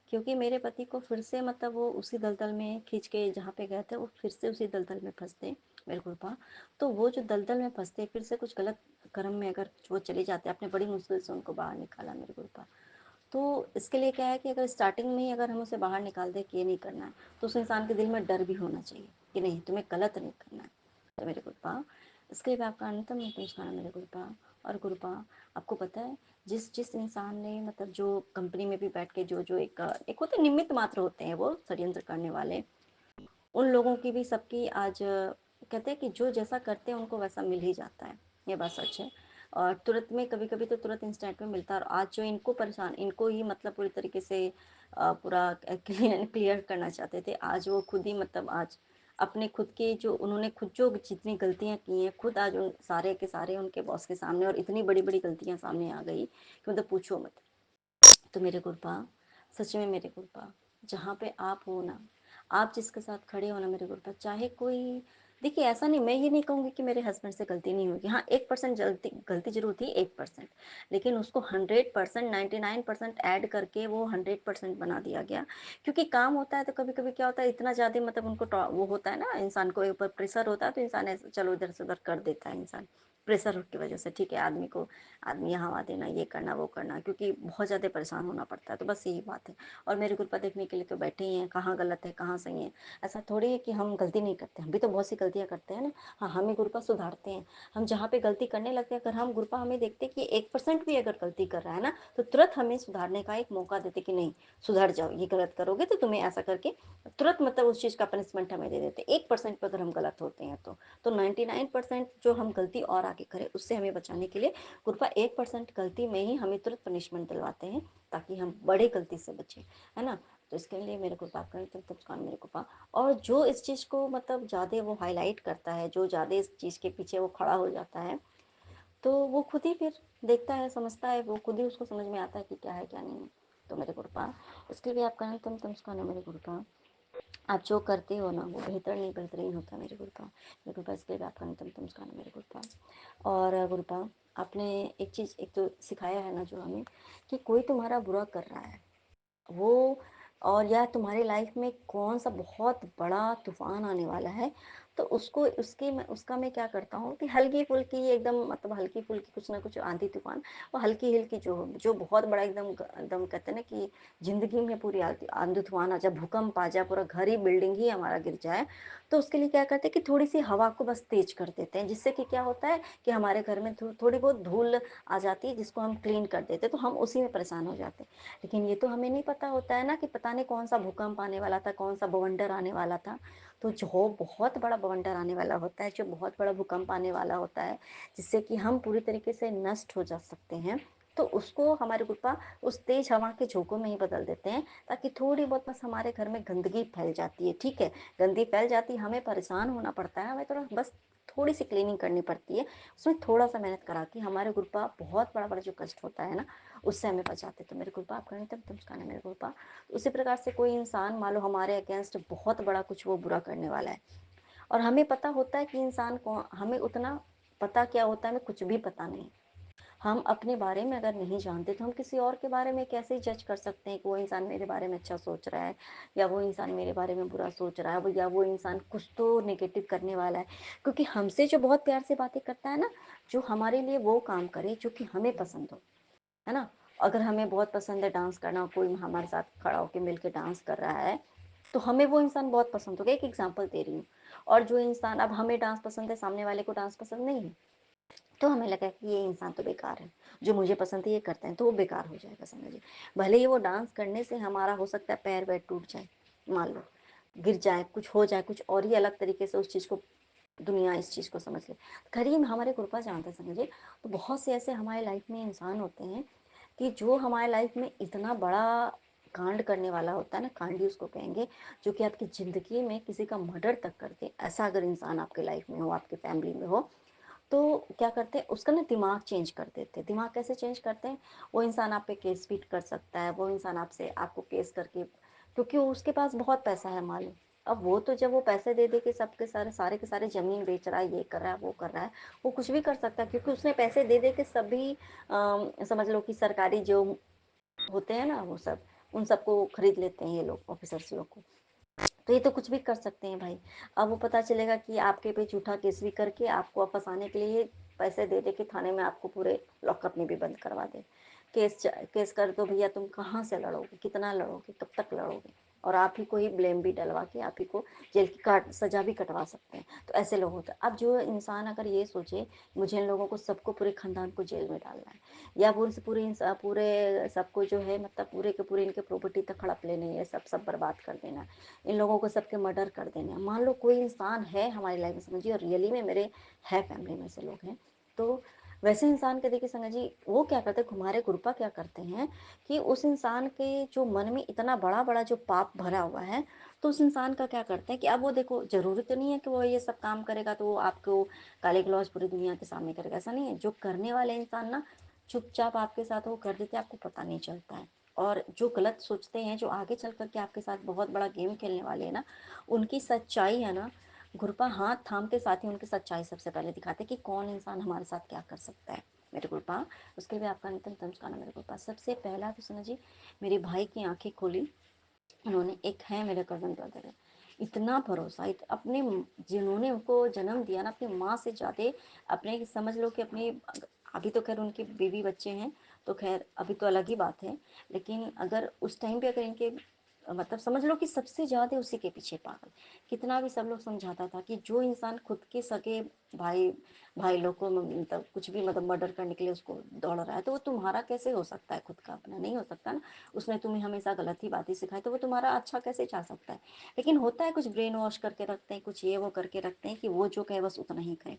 क्योंकि मेरे पति को फिर से मतलब वो उसी दलदल में खींच के जहाँ पे गए थे, वो फिर से उसी दलदल में फँसते मेरे गुरुपा। तो वो जो दलदल में फँसते, फिर से कुछ गलत कर्म में अगर वो चले जाते, आपने बड़ी मुश्किल से उनको बाहर निकाला मेरे गुरुपा। तो इसके लिए क्या है कि अगर स्टार्टिंग में ही अगर हम उसे बाहर निकाल दें कि ये नहीं करना है, तो उस इंसान के दिल में डर भी होना चाहिए कि नहीं, तुम्हें गलत नहीं करना है। तो मेरे गुरुपा, इसके लिए आपका अंतम नमस्कार मेरे गुरुपा। और गुरुपा, आपको पता है, जिस जिस इंसान ने मतलब जो कंपनी में भी बैठ के जो एक होते निमित्त मात्र होते हैं वो षड्यंत्र करने वाले, उन लोगों की भी सबकी आज कहते हैं कि जो जैसा करते हैं उनको वैसा मिल ही जाता है, ये बात सच है। और तुरंत में कभी कभी तो तुरंत इंस्टेंट में मिलता है, और आज जो इनको परेशान, इनको ही मतलब पूरी तरीके से पूरा क्लियर क्लियर करना चाहते थे, आज वो खुद ही मतलब आज अपने खुद के जो उन्होंने खुद जो जितनी गलतियां की हैं, खुद आज उन सारे के सारे उनके बॉस के सामने, और इतनी बड़ी बड़ी गलतियां सामने आ गई कि मतलब पूछो मत। तो मेरे गुरपा, सच में मेरे गुरपा, जहाँ पे आप हो ना, आप जिसके साथ खड़े हो ना मेरे गुरपा, चाहे कोई, देखिए ऐसा नहीं, मैं ये नहीं कहूँगी कि मेरे हस्बैंड से गलती नहीं होगी, हाँ 1% गलती गलती जरूर थी, 1%, लेकिन उसको 100%, 99% ऐड करके वो 100% बना दिया गया। क्योंकि काम होता है तो कभी कभी क्या होता है, इतना ज़्यादा मतलब उनको वो होता है ना, इंसान को ऊपर प्रेशर होता है, तो इंसान ऐसे चलो इधर से उधर कर देता है इंसान, प्रेशर की वजह से, ठीक है, आदमी को, आदमी यहाँ वहाँ देना, ये करना वो करना, क्योंकि बहुत ज़्यादा परेशान होना पड़ता है, तो बस यही बात है। और मेरे गुरुपा देखने के लिए तो बैठे ही हैं, कहाँ गलत है कहाँ सही है, ऐसा थोड़ी है कि हम गलती नहीं करते, हम भी तो बहुत सी गलतियाँ करते हैं ना। हाँ, हम ही गुरुपा सुधारते हैं, हम जहाँ पे गलती करने लगते हैं, अगर हम गुरुपा हमें देखते हैं कि 1% भी अगर गलती कर रहा है ना, तो तुरंत हमें सुधारने का एक मौका देते कि नहीं, सुधर जाओ, ये गलत करोगे तो तुम्हें ऐसा करके तुरंत मतलब उस चीज़ का पनिशमेंट हमें दे देते, 1% पर अगर हम गलत होते हैं तो 99% जो हम गलती और आगे करें उससे हमें बचाने के लिए कृपया 1% गलती में ही हमें तुरंत पनिशमेंट दिलवाते हैं, ताकि हम बड़े गलती से बचें, है ना। तो इसके लिए मेरे को बात करें तो कान मेरे को पा, और जो इस चीज़ को मतलब ज़्यादा वो हाईलाइट करता है, जो ज़्यादा इस चीज़ के पीछे वो खड़ा हो जाता है, तो वो खुद ही फिर देखता है, समझता है, वो खुद ही उसको समझ में आता है कि क्या है क्या नहीं है। तो मेरे गुरुपा, इसके लिए आप कहें तुम सुखाना मेरे गुरुपा, आप जो करते हो ना वो बेहतर नहीं बेहतरीन होता मेरे गुरुपा। मेरे गुरुपा, इसके लिए आप कहें तुम सुखाना मेरे गुरुपा। और गुरुपा, आपने एक चीज़ एक तो सिखाया है ना जो हमें, कि कोई तुम्हारा बुरा कर रहा है वो, और या तुम्हारी लाइफ में कौन सा बहुत बड़ा तूफान आने वाला है, तो उसको उसका मैं क्या करता हूँ कि हल्की फुल्की एकदम मतलब हल्की फुल्की कुछ ना कुछ आंधी तूफान, और हल्की हिल्की जो जो बहुत बड़ा एकदम एकदम कहते हैं ना कि जिंदगी में पूरी आंधी तूफान आ जाए, भूकंप आ जाए, पूरा घर ही बिल्डिंग ही हमारा गिर जाए, तो उसके लिए क्या करते हैं कि थोड़ी सी हवा को बस तेज कर देते हैं, जिससे कि क्या होता है कि हमारे घर में थोड़ी बहुत धूल आ जाती है, जिसको हम क्लीन कर देते हैं, तो हम उसी में परेशान हो जाते हैं। लेकिन ये तो हमें नहीं पता होता है ना कि पता नहीं कौन सा भूकंप आने वाला था, कौन सा बवंडर आने वाला था। तो जो बहुत बड़ा बवंडर आने वाला होता है, जो बहुत बड़ा भूकंप आने वाला होता है, जिससे कि हम पूरी तरीके से नष्ट हो जा सकते हैं, तो उसको हमारे कृपा उस तेज हवा के झोंकों में ही बदल देते हैं, ताकि थोड़ी बहुत बस हमारे घर में गंदगी फैल जाती है, ठीक है, गंदगी फैल जाती है, हमें परेशान होना पड़ता है, हमें थोड़ा बस थोड़ी सी क्लीनिंग करनी पड़ती है, उसमें थोड़ा सा मेहनत करा के हमारे गुरुपा बहुत बड़ा बड़ा जो कष्ट होता है ना, उससे हमें बचाते। तो मेरे गुरुपा, आप करें तब तुम सिखाना मेरे गुरुपा। उसी प्रकार से कोई इंसान मान लो हमारे अगेंस्ट बहुत बड़ा कुछ वो बुरा करने वाला है, और हमें पता होता है कि इंसान को, हमें उतना पता क्या होता है, हमें कुछ भी पता नहीं, हम अपने बारे में अगर नहीं जानते तो हम किसी और के बारे में कैसे जज कर सकते हैं कि वो इंसान मेरे बारे में अच्छा सोच रहा है, या वो इंसान मेरे बारे में बुरा सोच रहा है, या वो इंसान कुछ तो नेगेटिव करने वाला है। क्योंकि हमसे जो बहुत प्यार से बातें करता है ना, जो हमारे लिए वो काम करे जो कि हमें पसंद हो, है ना। अगर हमें बहुत पसंद है डांस करना, कोई हमारे साथ खड़ा होकर मिलके डांस कर रहा है, तो हमें वो इंसान बहुत पसंद होगा, एक एग्जाम्पल दे रही हूँ। और जो इंसान, अब हमें डांस पसंद है, सामने वाले को डांस पसंद नहीं है, तो हमें लगा कि ये इंसान तो बेकार है, जो मुझे पसंद है ये करता है, तो वो बेकार हो जाएगा, समझिए। भले ही वो डांस करने से हमारा हो सकता है पैर वैर टूट जाए, मान लो गिर जाए, कुछ हो जाए, कुछ और ही अलग तरीके से उस चीज़ को दुनिया इस चीज़ को समझ ले, करीब हमारे कृपा जानते समझिए। तो बहुत से ऐसे हमारे लाइफ में इंसान होते हैं कि जो हमारे लाइफ में इतना बड़ा कांड करने वाला होता है ना, कांडी उसको कहेंगे, जो कि आपकी ज़िंदगी में किसी का मर्डर तक कर दे, ऐसा अगर इंसान आपके लाइफ में हो, आपके फैमिली में हो, तो क्या करते हैं उसका ना दिमाग चेंज कर देते हैं। दिमाग कैसे चेंज करते हैं, वो इंसान आप पे केस पीट कर सकता है, वो इंसान आपसे आपको केस करके, क्योंकि उसके पास बहुत पैसा है, मान लो अब वो तो जब वो पैसे दे दे के सबके सारे के सारे ज़मीन बेच रहा है, ये कर रहा है, वो कर रहा है, वो कुछ भी कर सकता है, क्योंकि उसने पैसे दे दे के सभी समझ लो कि सरकारी जो होते हैं ना वो सब, उन सबको खरीद लेते हैं ये लोग, ऑफिसर्स लोग को। तो ये तो कुछ भी कर सकते हैं भाई। अब वो पता चलेगा कि आपके पे झूठा केस भी करके आपको फंसाने के लिए पैसे दे दे के थाने में आपको पूरे लॉकअप में भी बंद करवा दे। केस कर दो भैया, तुम कहाँ से लड़ोगे, कितना लड़ोगे, कब तक लड़ोगे, और आप ही को ही ब्लेम भी डलवा के आप ही को जेल की काट सजा भी कटवा सकते हैं। तो ऐसे लोग होते हैं। अब जो इंसान अगर ये सोचे मुझे इन लोगों को सबको, पूरे खानदान को जेल में डालना है, या पूरे से पूरे सबको जो है मतलब पूरे के पूरे इनके प्रॉपर्टी तक हड़प लेनी है, सब बर्बाद कर देना है, इन लोगों को सबके मर्डर कर देना है। मान लो कोई इंसान है हमारी लाइफ में समझिए, और रियली में मेरे है फैमिली में से लोग हैं, तो वैसे इंसान के देखिए संगत जी वो क्या करते हैं, हमारे गुरुपा क्या करते हैं कि उस इंसान के जो मन में इतना बड़ा बड़ा जो पाप भरा हुआ है, तो उस इंसान का क्या करते हैं कि अब वो देखो, जरूरी तो नहीं है कि वो ये सब काम करेगा तो वो आपको काले ग्लौज पूरी दुनिया के सामने करेगा, ऐसा नहीं है। जो करने वाले इंसान ना चुपचाप आपके साथ वो कर देते हैं, आपको पता नहीं चलता है। और जो गलत सोचते हैं, जो आगे चल करके आपके साथ बहुत बड़ा गेम खेलने वाले हैं ना, उनकी सच्चाई है ना, गुरुपा हाथ थामते साथ ही उनकी सच्चाई सबसे पहले दिखाते कि कौन इंसान हमारे साथ क्या कर सकता है मेरे गुरुपा। उसके लिए आपका नितन तमस्कार मेरे गुरुपा। सबसे पहला तो सुना जी, मेरे भाई की आंखें खोली उन्होंने। एक है मेरे कज़न ब्रदर है, इतना भरोसा अपने, जिन्होंने उनको जन्म दिया ना अपनी माँ से ज़्यादा, अपने समझ लो कि अपनी, अभी तो खैर उनके बीवी बच्चे हैं तो खैर अभी तो अलग ही बात है, लेकिन अगर उस टाइम पे अगर इनके मतलब समझ लो कि सबसे ज़्यादा उसी के पीछे पागल। कितना भी सब लोग समझाता था कि जो इंसान खुद के सगे भाई भाई लोग को मतलब कुछ भी मतलब मर्डर करने के लिए उसको दौड़ रहा है, तो वो तुम्हारा कैसे हो सकता है, खुद का अपना नहीं हो सकता ना। उसने तुम्हें हमेशा गलत ही बातें सिखाई, तो वो तुम्हारा अच्छा कैसे चाह सकता है। लेकिन होता है कुछ ब्रेन वॉश करके रखते हैं, कुछ ये वो करके रखते हैं कि वो जो कहे बस उतना ही करे।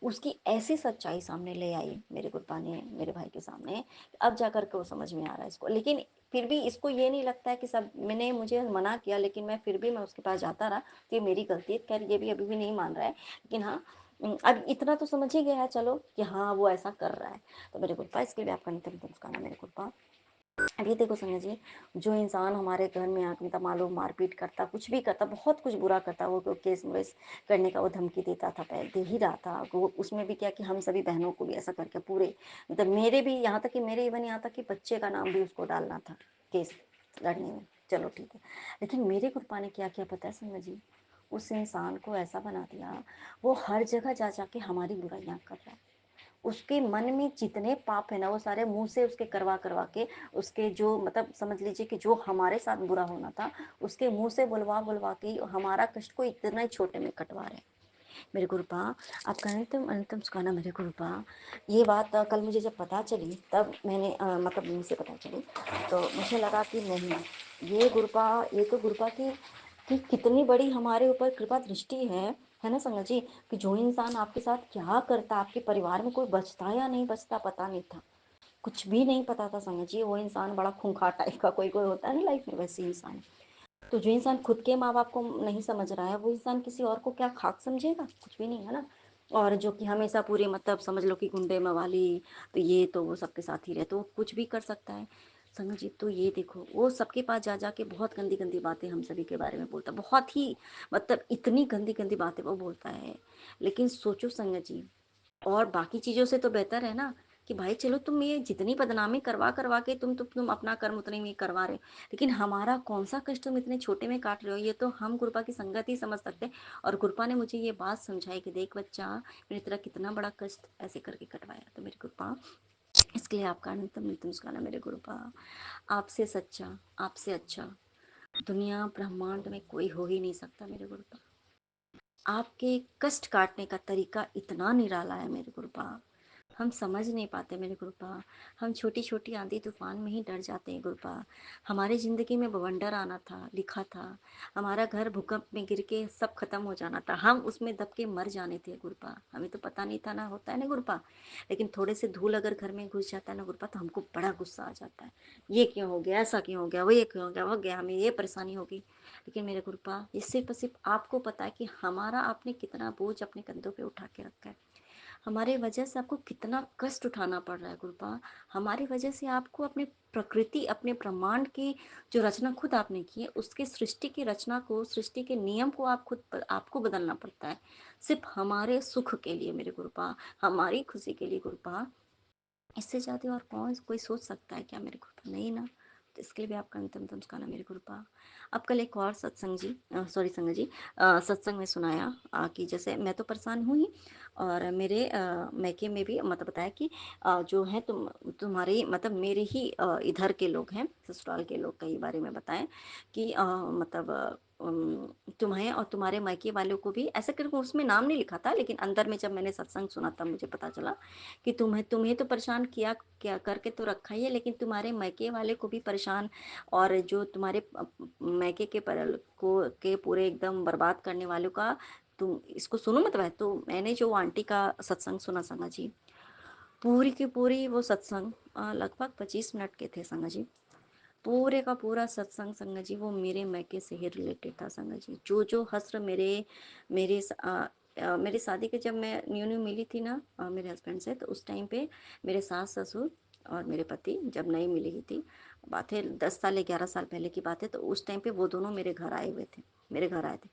उसकी ऐसी सच्चाई सामने ले आई मेरे गुरबा ने मेरे भाई के सामने, अब जाकर के वो समझ में आ रहा है इसको। लेकिन फिर भी इसको ये नहीं लगता है कि सब मैंने मुझे मना किया लेकिन मैं फिर भी मैं उसके पास जाता रहा, तो ये मेरी गलती है। खैर ये भी अभी भी नहीं मान रहा है, लेकिन हाँ अब इतना तो समझ ही गया है चलो कि हाँ वो ऐसा कर रहा है। तो मेरे गुरबा इसके लिए आपका नितम नमस्कार मेरे गुरबा। अब ये देखो संजय जी, जो इंसान हमारे घर में आके मतलब मालूम मारपीट करता, कुछ भी करता, बहुत कुछ बुरा करता, वो केस वेस करने का वो धमकी देता था, पहले दे ही रहा था वो। उसमें भी क्या कि हम सभी बहनों को भी ऐसा करके पूरे मतलब मेरे भी, यहाँ तक कि मेरे इवन यहाँ तक कि बच्चे का नाम भी उसको डालना था केस लड़ने में। चलो ठीक है, लेकिन मेरे गुरपा ने क्या किया पता है संजय जी, उस इंसान को ऐसा बना दिया, वो हर जगह जा जाके हमारी बुराइयां कर रहा है। उसके मन में जितने पाप है ना वो सारे मुंह से उसके करवा करवा के, उसके जो मतलब समझ लीजिए कि जो हमारे साथ बुरा होना था उसके मुंह से बुलवा बुलवा के हमारा कष्ट को इतना ही छोटे में कटवा रहे हैं मेरे गुरुपा। आपका अंतिम अंतिम सुखाना मेरे गुरुपा। ये बात कल मुझे जब पता चली तब मैंने मतलब मम्मी से पता चली, तो मुझे लगा कि नहीं, ये गुरुपा, ये तो गुरुपा की कितनी बड़ी हमारे ऊपर कृपा दृष्टि है ना संगत जी, कि जो इंसान आपके साथ क्या करता, आपके परिवार में कोई बचता या नहीं बचता पता नहीं था, कुछ भी नहीं पता था संगत जी। वो इंसान बड़ा खूंखार टाइप का कोई कोई होता है ना लाइफ में, वैसे इंसान। तो जो इंसान खुद के माँ बाप को नहीं समझ रहा है वो इंसान किसी और को क्या खाक समझेगा, कुछ भी नहीं है ना। और जो कि हमेशा पूरे मतलब समझ लो कि गुंडे मवाली, तो ये तो वो सबके साथ ही रहे तो कुछ भी कर सकता है संगत जी। तो ये देखो वो सबके पास जा जाके बहुत गंदी गंदी बातें हम सभी के बारे में बोलता, बहुत ही मतलब इतनी गंदी गंदी बातें वो बोलता है। लेकिन सोचो संगत जी, और बाकी चीज़ों से तो बेहतर है ना कि भाई चलो तुम ये जितनी बदनामी करवा करवा के तुम अपना कर्म उतने में करवा रहे हो, लेकिन हमारा कौन सा कष्ट तुम इतने छोटे में काट रहे हो, ये तो हम गुरपा की संगत ही समझ सकते हैं। और गुरपा ने मुझे ये बात समझाई कि देख बच्चा, मेरी तरह कितना बड़ा कष्ट ऐसे करके कटवाया। तो मेरे गुरपा इसके लिए आपका अनंतम नित्य मुस्काना मेरे गुरपा। आपसे सच्चा, आपसे अच्छा दुनिया ब्रह्मांड में कोई हो ही नहीं सकता मेरे गुरपा। आपके कष्ट काटने का तरीका इतना निराला है मेरे गुरुपा, हम समझ नहीं पाते मेरे गुरुपा। हम छोटी छोटी आंधी तूफान में ही डर जाते हैं गुरुपा। हमारी ज़िंदगी में बवंडर आना था, लिखा था, हमारा घर भूकंप में गिर के सब खत्म हो जाना था, हम उसमें दब के मर जाने थे गुरुपा। हमें तो पता नहीं था ना, होता है ना गुरुपा। लेकिन थोड़े से धूल अगर घर में घुस जाता है ना गुरुपा, तो हमको बड़ा गुस्सा आ जाता है, ये क्यों हो गया, ऐसा क्यों हो गया, वो ये क्यों हो गया, वो गया, हमें ये परेशानी होगी। लेकिन मेरे गुरुपा ये सिर्फ और सिर्फ आपको पता है कि हमारा आपने कितना बोझ अपने कंधों पे उठा के रखा है, हमारे वजह से आपको कितना कष्ट उठाना पड़ रहा है गुरुपा। हमारी वजह से आपको अपने प्रकृति, अपने ब्रह्मांड की जो रचना खुद आपने की है, उसके सृष्टि की रचना को, सृष्टि के नियम को आपको बदलना पड़ता है, सिर्फ हमारे सुख के लिए मेरे गुरुपा, हमारी खुशी के लिए गुरुपा। इससे ज़्यादा और कौन कोई सोच सकता है क्या मेरे गुरुपा? नहीं ना। तो इसके लिए भी आपका अंतिम नमस्कार मेरे गुरुपा। अब कल एक और सत्संग जी, सॉरी संगत जी, सत्संग में सुनाया कि जैसे मैं तो परेशान हुई, और मेरे मैके में भी मतलब बताया कि जो है तुम्हारे मतलब मेरे ही इधर के लोग हैं, ससुराल के लोग कई बारे में बताएं कि मतलब तुम्हें और तुम्हारे मायके वालों को भी, ऐसा करके उसमें नाम नहीं लिखा था, लेकिन अंदर में जब मैंने सत्संग सुना तब मुझे पता चला कि तुम्हें तो परेशान किया क्या करके तो रखा ही है, लेकिन तुम्हारे मायके वाले को भी परेशान, और जो तुम्हारे मायके के पूरे एकदम बर्बाद करने वालों का, तुम इसको सुनो मतलब है। तो मैंने जो आंटी का सत्संग सुना संगा जी, पूरी की पूरी वो सत्संग लगभग 25 मिनट के थे संगा जी। पूरे का पूरा सत्संग संगत जी वो मेरे मैके से ही रिलेटेड था संगत जी। जो जो हस्र मेरी शादी के जब मैं न्यू न्यू मिली थी ना मेरे हस्बैंड से, तो उस टाइम पे मेरे सास ससुर और मेरे पति जब नई मिली ही थी, बात है 10 साल या 11 साल पहले की बात है, तो उस टाइम पे वो दोनों मेरे घर आए हुए थे, मेरे घर आए थे।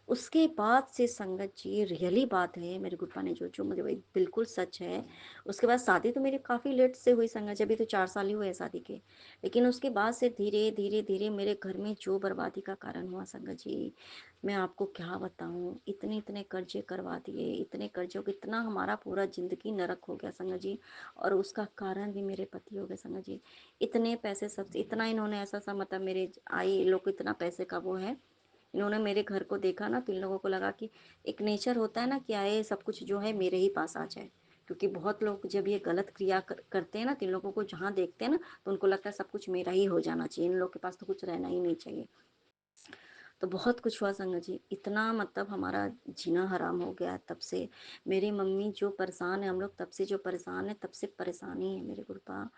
उसके बाद से संगत जी रियली बात है, मेरे गुप्पा ने जो जो मुझे वही बिल्कुल सच है। उसके बाद शादी तो मेरी काफ़ी लेट से हुई संगत जी, अभी तो 4 साल ही हुए हैं शादी के। लेकिन उसके बाद से धीरे धीरे धीरे मेरे घर में जो बर्बादी का कारण हुआ संगत जी, मैं आपको क्या बताऊं। इतने इतने कर्जे करवा दिए, इतने कर्जों को, इतना हमारा पूरा जिंदगी नरक हो गया संगत जी। और उसका कारण भी मेरे पति हो गए संगत जी। इतने पैसे सबसे, इतना इन्होंने ऐसा सा मतलब मेरे आई लोग को इतना पैसे का वो है, इन्होंने मेरे घर को देखा ना, तो इन लोगों को लगा कि एक नेचर होता है ना कि आए सब कुछ जो है मेरे ही पास आ जाए। क्योंकि बहुत लोग जब ये गलत क्रिया करते हैं ना, तो इन लोगों को जहाँ देखते हैं ना, तो उनको लगता है सब कुछ मेरा ही हो जाना चाहिए, इन लोग के पास तो कुछ रहना ही नहीं चाहिए। तो बहुत कुछ हुआ संगत जी, इतना मतलब हमारा जीना हराम हो गया तब से। मेरी मम्मी जो परेशान है, हम लोग तब से जो परेशान है, तब से परेशानी है मेरे गुरुपा।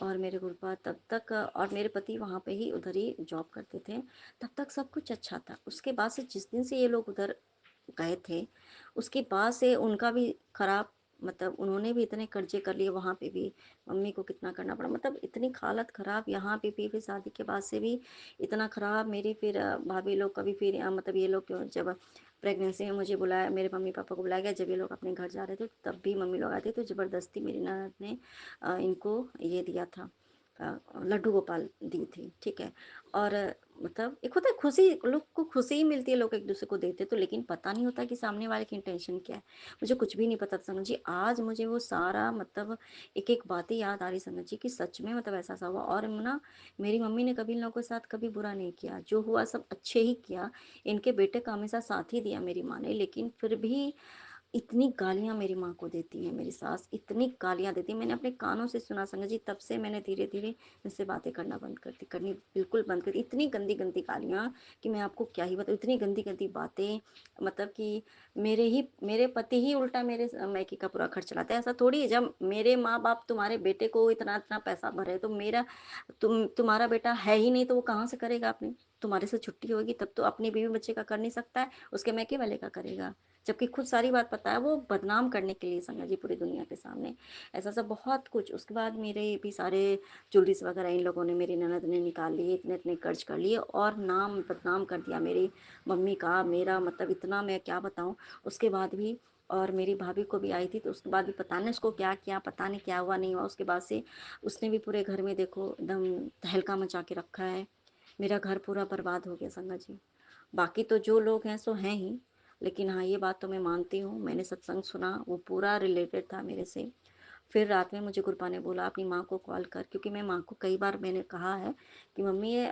और मेरे गुरुपा तब तक, और मेरे पति वहाँ पे ही उधर ही जॉब करते थे, तब तक सब कुछ अच्छा था। उसके बाद से जिस दिन से ये लोग उधर गए थे, उसके बाद से उनका भी खराब, मतलब उन्होंने भी इतने कर्जे कर लिए वहाँ पे भी, मम्मी को कितना करना पड़ा, मतलब इतनी हालत खराब यहाँ पे भी, फिर शादी के बाद से भी इतना खराब। मेरी फिर भाभी लोग का भी फिर मतलब ये लोग जब प्रेगनेंसी में मुझे बुलाया, मेरे मम्मी पापा को बुलाया गया, जब ये लोग अपने घर जा रहे थे तब भी मम्मी लोग आए थे, तो ज़बरदस्ती मेरी ननद ने इनको ये दिया था, लड्डू गोपाल दी थी, ठीक है। और मतलब एक होता है खुशी, लोग को खुशी ही मिलती है, लोग एक दूसरे को देते तो, लेकिन पता नहीं होता कि सामने वाले की इंटेंशन क्या है। मुझे कुछ भी नहीं पता था संगत जी। आज मुझे वो सारा मतलब एक एक बातें याद आ रही संगत जी, कि सच में मतलब ऐसा सा हुआ। और ना मेरी मम्मी ने कभी इन लोगों के साथ कभी बुरा नहीं किया, जो हुआ सब अच्छे ही किया। इनके बेटे का हमेशा साथ ही दिया मेरी माँ ने, लेकिन फिर भी इतनी गालियाँ मेरी माँ को देती है मेरी सास, इतनी गालियाँ देती है। मैंने अपने कानों से सुना संगत जी, तब से मैंने धीरे धीरे इनसे बातें करना बंद करनी बिल्कुल बंद कर दी। इतनी गंदी गंदी गालियाँ कि मैं आपको क्या ही बताऊँ, इतनी गंदी गंदी बातें, मतलब कि मेरे पति ही उल्टा मेरे मैके का पूरा खर्च चलाते हैं। ऐसा थोड़ी है, जब मेरे माँ बाप तुम्हारे बेटे को इतना इतना पैसा भरे, तो तुम्हारा बेटा है ही नहीं, तो वो कहाँ से करेगा अपने, तुम्हारे से छुट्टी होगी तब तो अपने बीवी बच्चे का कर नहीं सकता है, उसके मैके वाले का करेगा। जबकि खुद सारी बात पता है, वो बदनाम करने के लिए संगत जी पूरी दुनिया के सामने, ऐसा सब बहुत कुछ। उसके बाद मेरे भी सारे ज्वेलरीज वगैरह इन लोगों ने, मेरी ननद ने निकाल लिए, इतने इतने कर्ज कर लिए, और नाम बदनाम कर दिया मेरी मम्मी का, मेरा मतलब इतना मैं क्या बताऊँ। उसके बाद भी, और मेरी भाभी को भी आई थी, तो उसके बाद भी पता नहीं उसको क्या किया, पता नहीं क्या हुआ नहीं हुआ। उसके बाद से उसने भी पूरे घर में देखो एकदम तहलका मचा के रखा है, मेरा घर पूरा बर्बाद हो गया संगत जी। बाकी तो जो लोग हैं सो हैं ही, लेकिन हाँ ये बात तो मैं मानती हूँ, मैंने सत्संग सुना वो पूरा रिलेटेड था मेरे से। फिर रात में मुझे गुरपा ने बोला अपनी माँ को कॉल कर, क्योंकि मैं माँ को कई बार मैंने कहा है कि मम्मी ये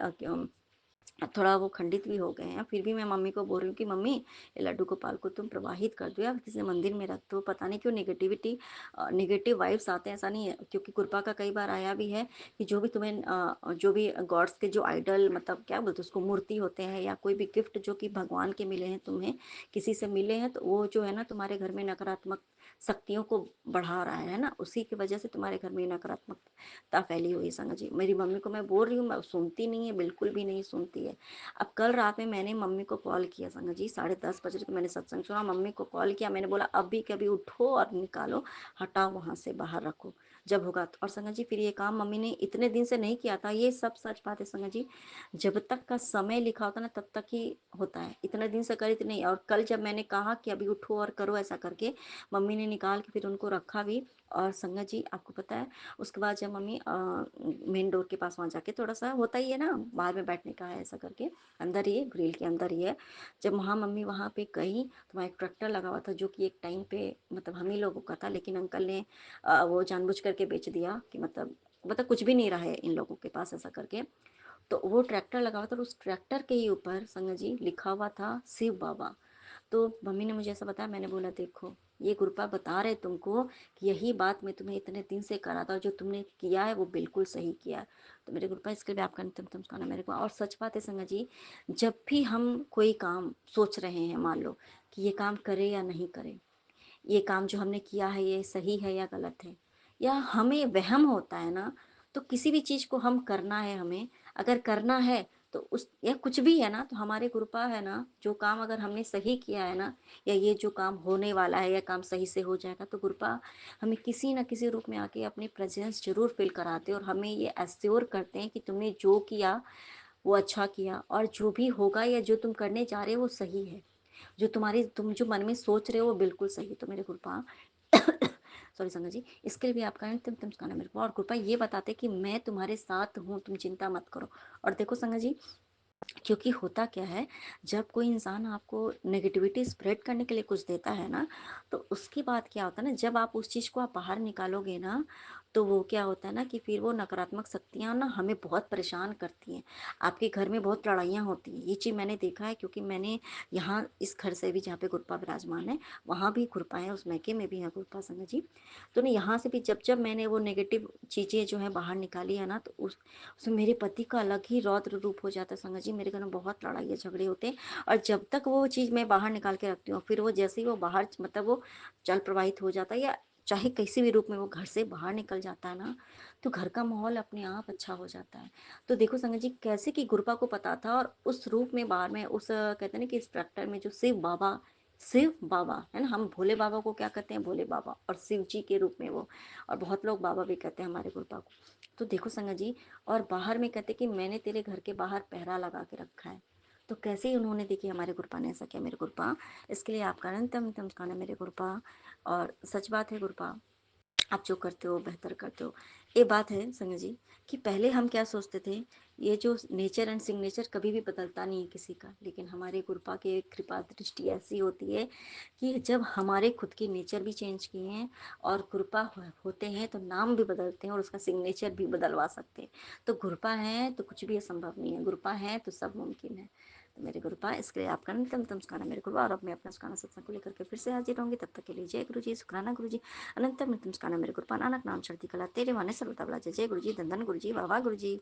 थोड़ा वो खंडित भी हो गए हैं, फिर भी मैं मम्मी को बोल रही हूँ कि मम्मी ये लड्डू गोपाल को तुम प्रवाहित कर दो या किसी मंदिर में रख दो, पता नहीं क्यों नेगेटिव वाइब्स आते हैं। ऐसा नहीं है, क्योंकि कृपा का कई बार आया भी है कि जो भी तुम्हें जो भी गॉड्स के जो आइडल, मतलब क्या बोलते हैं उसको, मूर्ति होते हैं, या कोई भी गिफ्ट जो कि भगवान के मिले हैं, तुम्हें किसी से मिले हैं, तो वो जो है ना तुम्हारे घर में नकारात्मक शक्तियों को बढ़ा रहा है ना, उसी की वजह से तुम्हारे घर में नकारात्मकता फैली हुई है संगत जी। मेरी मम्मी को मैं बोल रही हूँ, मैं सुनती नहीं है, बिल्कुल भी नहीं सुनती। होती है। अब कल रात में मैंने मम्मी को कॉल किया संगत जी, 10:30 बज रहे थे, मैंने सत्संग सुना, मम्मी को कॉल किया, मैंने बोला अभी कभी उठो और निकालो, हटाओ वहाँ से, बाहर रखो, जब होगा तो। और संगत जी फिर ये काम मम्मी ने इतने दिन से नहीं किया था, ये सब सच बात है संगत जी। जब तक का समय लिखा होता ना तब तक ही होता है, इतने दिन से करी थी नहीं। और कल जब मैंने कहा कि अभी उठो और करो ऐसा करके, मम्मी ने निकाल के फिर उनको रखा भी। और संगत जी आपको पता है, उसके बाद जब मम्मी मेन डोर के पास वहाँ जाके, थोड़ा सा होता ही है ना बाहर में बैठने का है ऐसा करके, अंदर ही है, ग्रिल के अंदर ही है। जब वहाँ मम्मी वहाँ पे गई तो वहाँ एक ट्रैक्टर लगा हुआ था, जो कि एक टाइम पे मतलब हम ही लोगों का था, लेकिन अंकल ने वो जानबूझ करके बेच दिया कि मतलब कुछ भी नहीं रहा है इन लोगों के पास ऐसा करके। तो वो ट्रैक्टर लगा हुआ था, उस ट्रैक्टर के ही ऊपर संगत जी लिखा हुआ था शिव बाबा। तो मम्मी ने मुझे ऐसा बताया, मैंने बोला देखो ये गुरुपा बता रहे तुमको कि यही बात मैं तुम्हें इतने दिन से करा था, जो तुमने किया है वो बिल्कुल सही किया है। तो मेरे गुरुपा इसके लिए आपका नित्यम तुम कहना मेरे को। और सच बात है संगत जी, जब भी हम कोई काम सोच रहे हैं, मान लो कि ये काम करें या नहीं करें, ये काम जो हमने किया है ये सही है या गलत है, या हमें वहम होता है ना, तो किसी भी चीज़ को हम करना है, हमें अगर करना है तो उस, या कुछ भी है ना, तो हमारे कृपा है ना, जो काम अगर हमने सही किया है ना, या ये जो काम होने वाला है या काम सही से हो जाएगा, तो कृपा हमें किसी ना किसी रूप में आके अपनी प्रेजेंस जरूर फील कराते और हमें ये एश्योर करते हैं कि तुमने जो किया वो अच्छा किया, और जो भी होगा या जो तुम करने जा रहे हो वो सही है, जो तुम जो मन में सोच रहे हो वो बिल्कुल सही है। तो मेरे कृपा सॉरी संगत जी, इसके लिए भी आपका तुम कहना मेरे को। और कृपा ये बताते कि मैं तुम्हारे साथ हूँ, तुम चिंता मत करो। और देखो संगत जी, क्योंकि होता क्या है, जब कोई इंसान आपको नेगेटिविटी स्प्रेड करने के लिए कुछ देता है ना, तो उसके बाद क्या होता है ना, जब आप उस चीज़ को आप बाहर निकालोगे ना, तो वो क्या होता है ना कि फिर वो नकारात्मक शक्तियाँ ना हमें बहुत परेशान करती हैं, आपके घर में बहुत लड़ाइयाँ होती हैं। ये चीज़ मैंने देखा है, क्योंकि मैंने यहाँ इस घर से भी, जहाँ पे गुरपा विराजमान है, वहाँ भी गुरपा है, उस मैके में भी है गुरपा संगत जी। तो ना यहाँ से भी जब जब मैंने वो नेगेटिव चीज़ें जो है बाहर निकाली है ना, तो उसमें मेरे पति का अलग ही रौद्र रूप हो जाता है संगत जी। मेरे घर में बहुत लड़ाई झगड़े होते हैं, और जब तक वो चीज़ मैं बाहर निकाल के रखती हूँ, फिर वो जैसे ही वो बाहर मतलब वो जल प्रवाहित हो जाता है, या चाहे किसी भी रूप में वो घर से बाहर निकल जाता है ना, तो घर का माहौल अपने आप अच्छा हो जाता है। तो देखो संगत जी, कैसे कि गुरपा को पता था, और उस रूप में बाहर में उस कहते हैं ना कि इस ट्रैक्टर में जो शिव बाबा है ना, हम भोले बाबा को क्या कहते हैं, भोले बाबा, और शिव जी के रूप में वो, और बहुत लोग बाबा भी कहते हैं हमारे गुरपा को। तो देखो संगत जी, और बाहर में कहते कि मैंने तेरे घर के बाहर पहरा लगा के रखा है, तो कैसे ही उन्होंने देखी हमारे गुरपा ने ऐसा किया मेरे गुरपा। इसके लिए आपका अनंतम नमस्कार है मेरे गुरपा। और सच बात है गुरपा, आप जो करते हो बेहतर करते हो। ये बात है संगत जी कि पहले हम क्या सोचते थे, ये जो नेचर एंड सिग्नेचर कभी भी बदलता नहीं है किसी का, लेकिन हमारे गुरपा की कृपा दृष्टि ऐसी होती है कि जब हमारे खुद के नेचर भी चेंज किए हैं, और गुरपा होते हैं तो नाम भी बदलते हैं और उसका सिग्नेचर भी बदलवा सकते हैं। तो गुरपा है तो कुछ भी असंभव नहीं है, गुरपा है तो सब मुमकिन है। तो मेरे गुरुपा, इसके लिए आपका नितम नमस्कार मेरे गुरु। और अब मैं अपना सुखाना सत्संग को लेकर के फिर से हाजिर होंगी, तब तक के लिए जय गुरु जी, शुक्राना गुरु जी, अनंतम नितम नमस्कार मेरे गुरुपा, नानक नाम चढ़ती कला तेरे वाने सर्वदा बला। जय जय गुरु जी, धन धन गुरु जी, वाह वाह गुरु जी।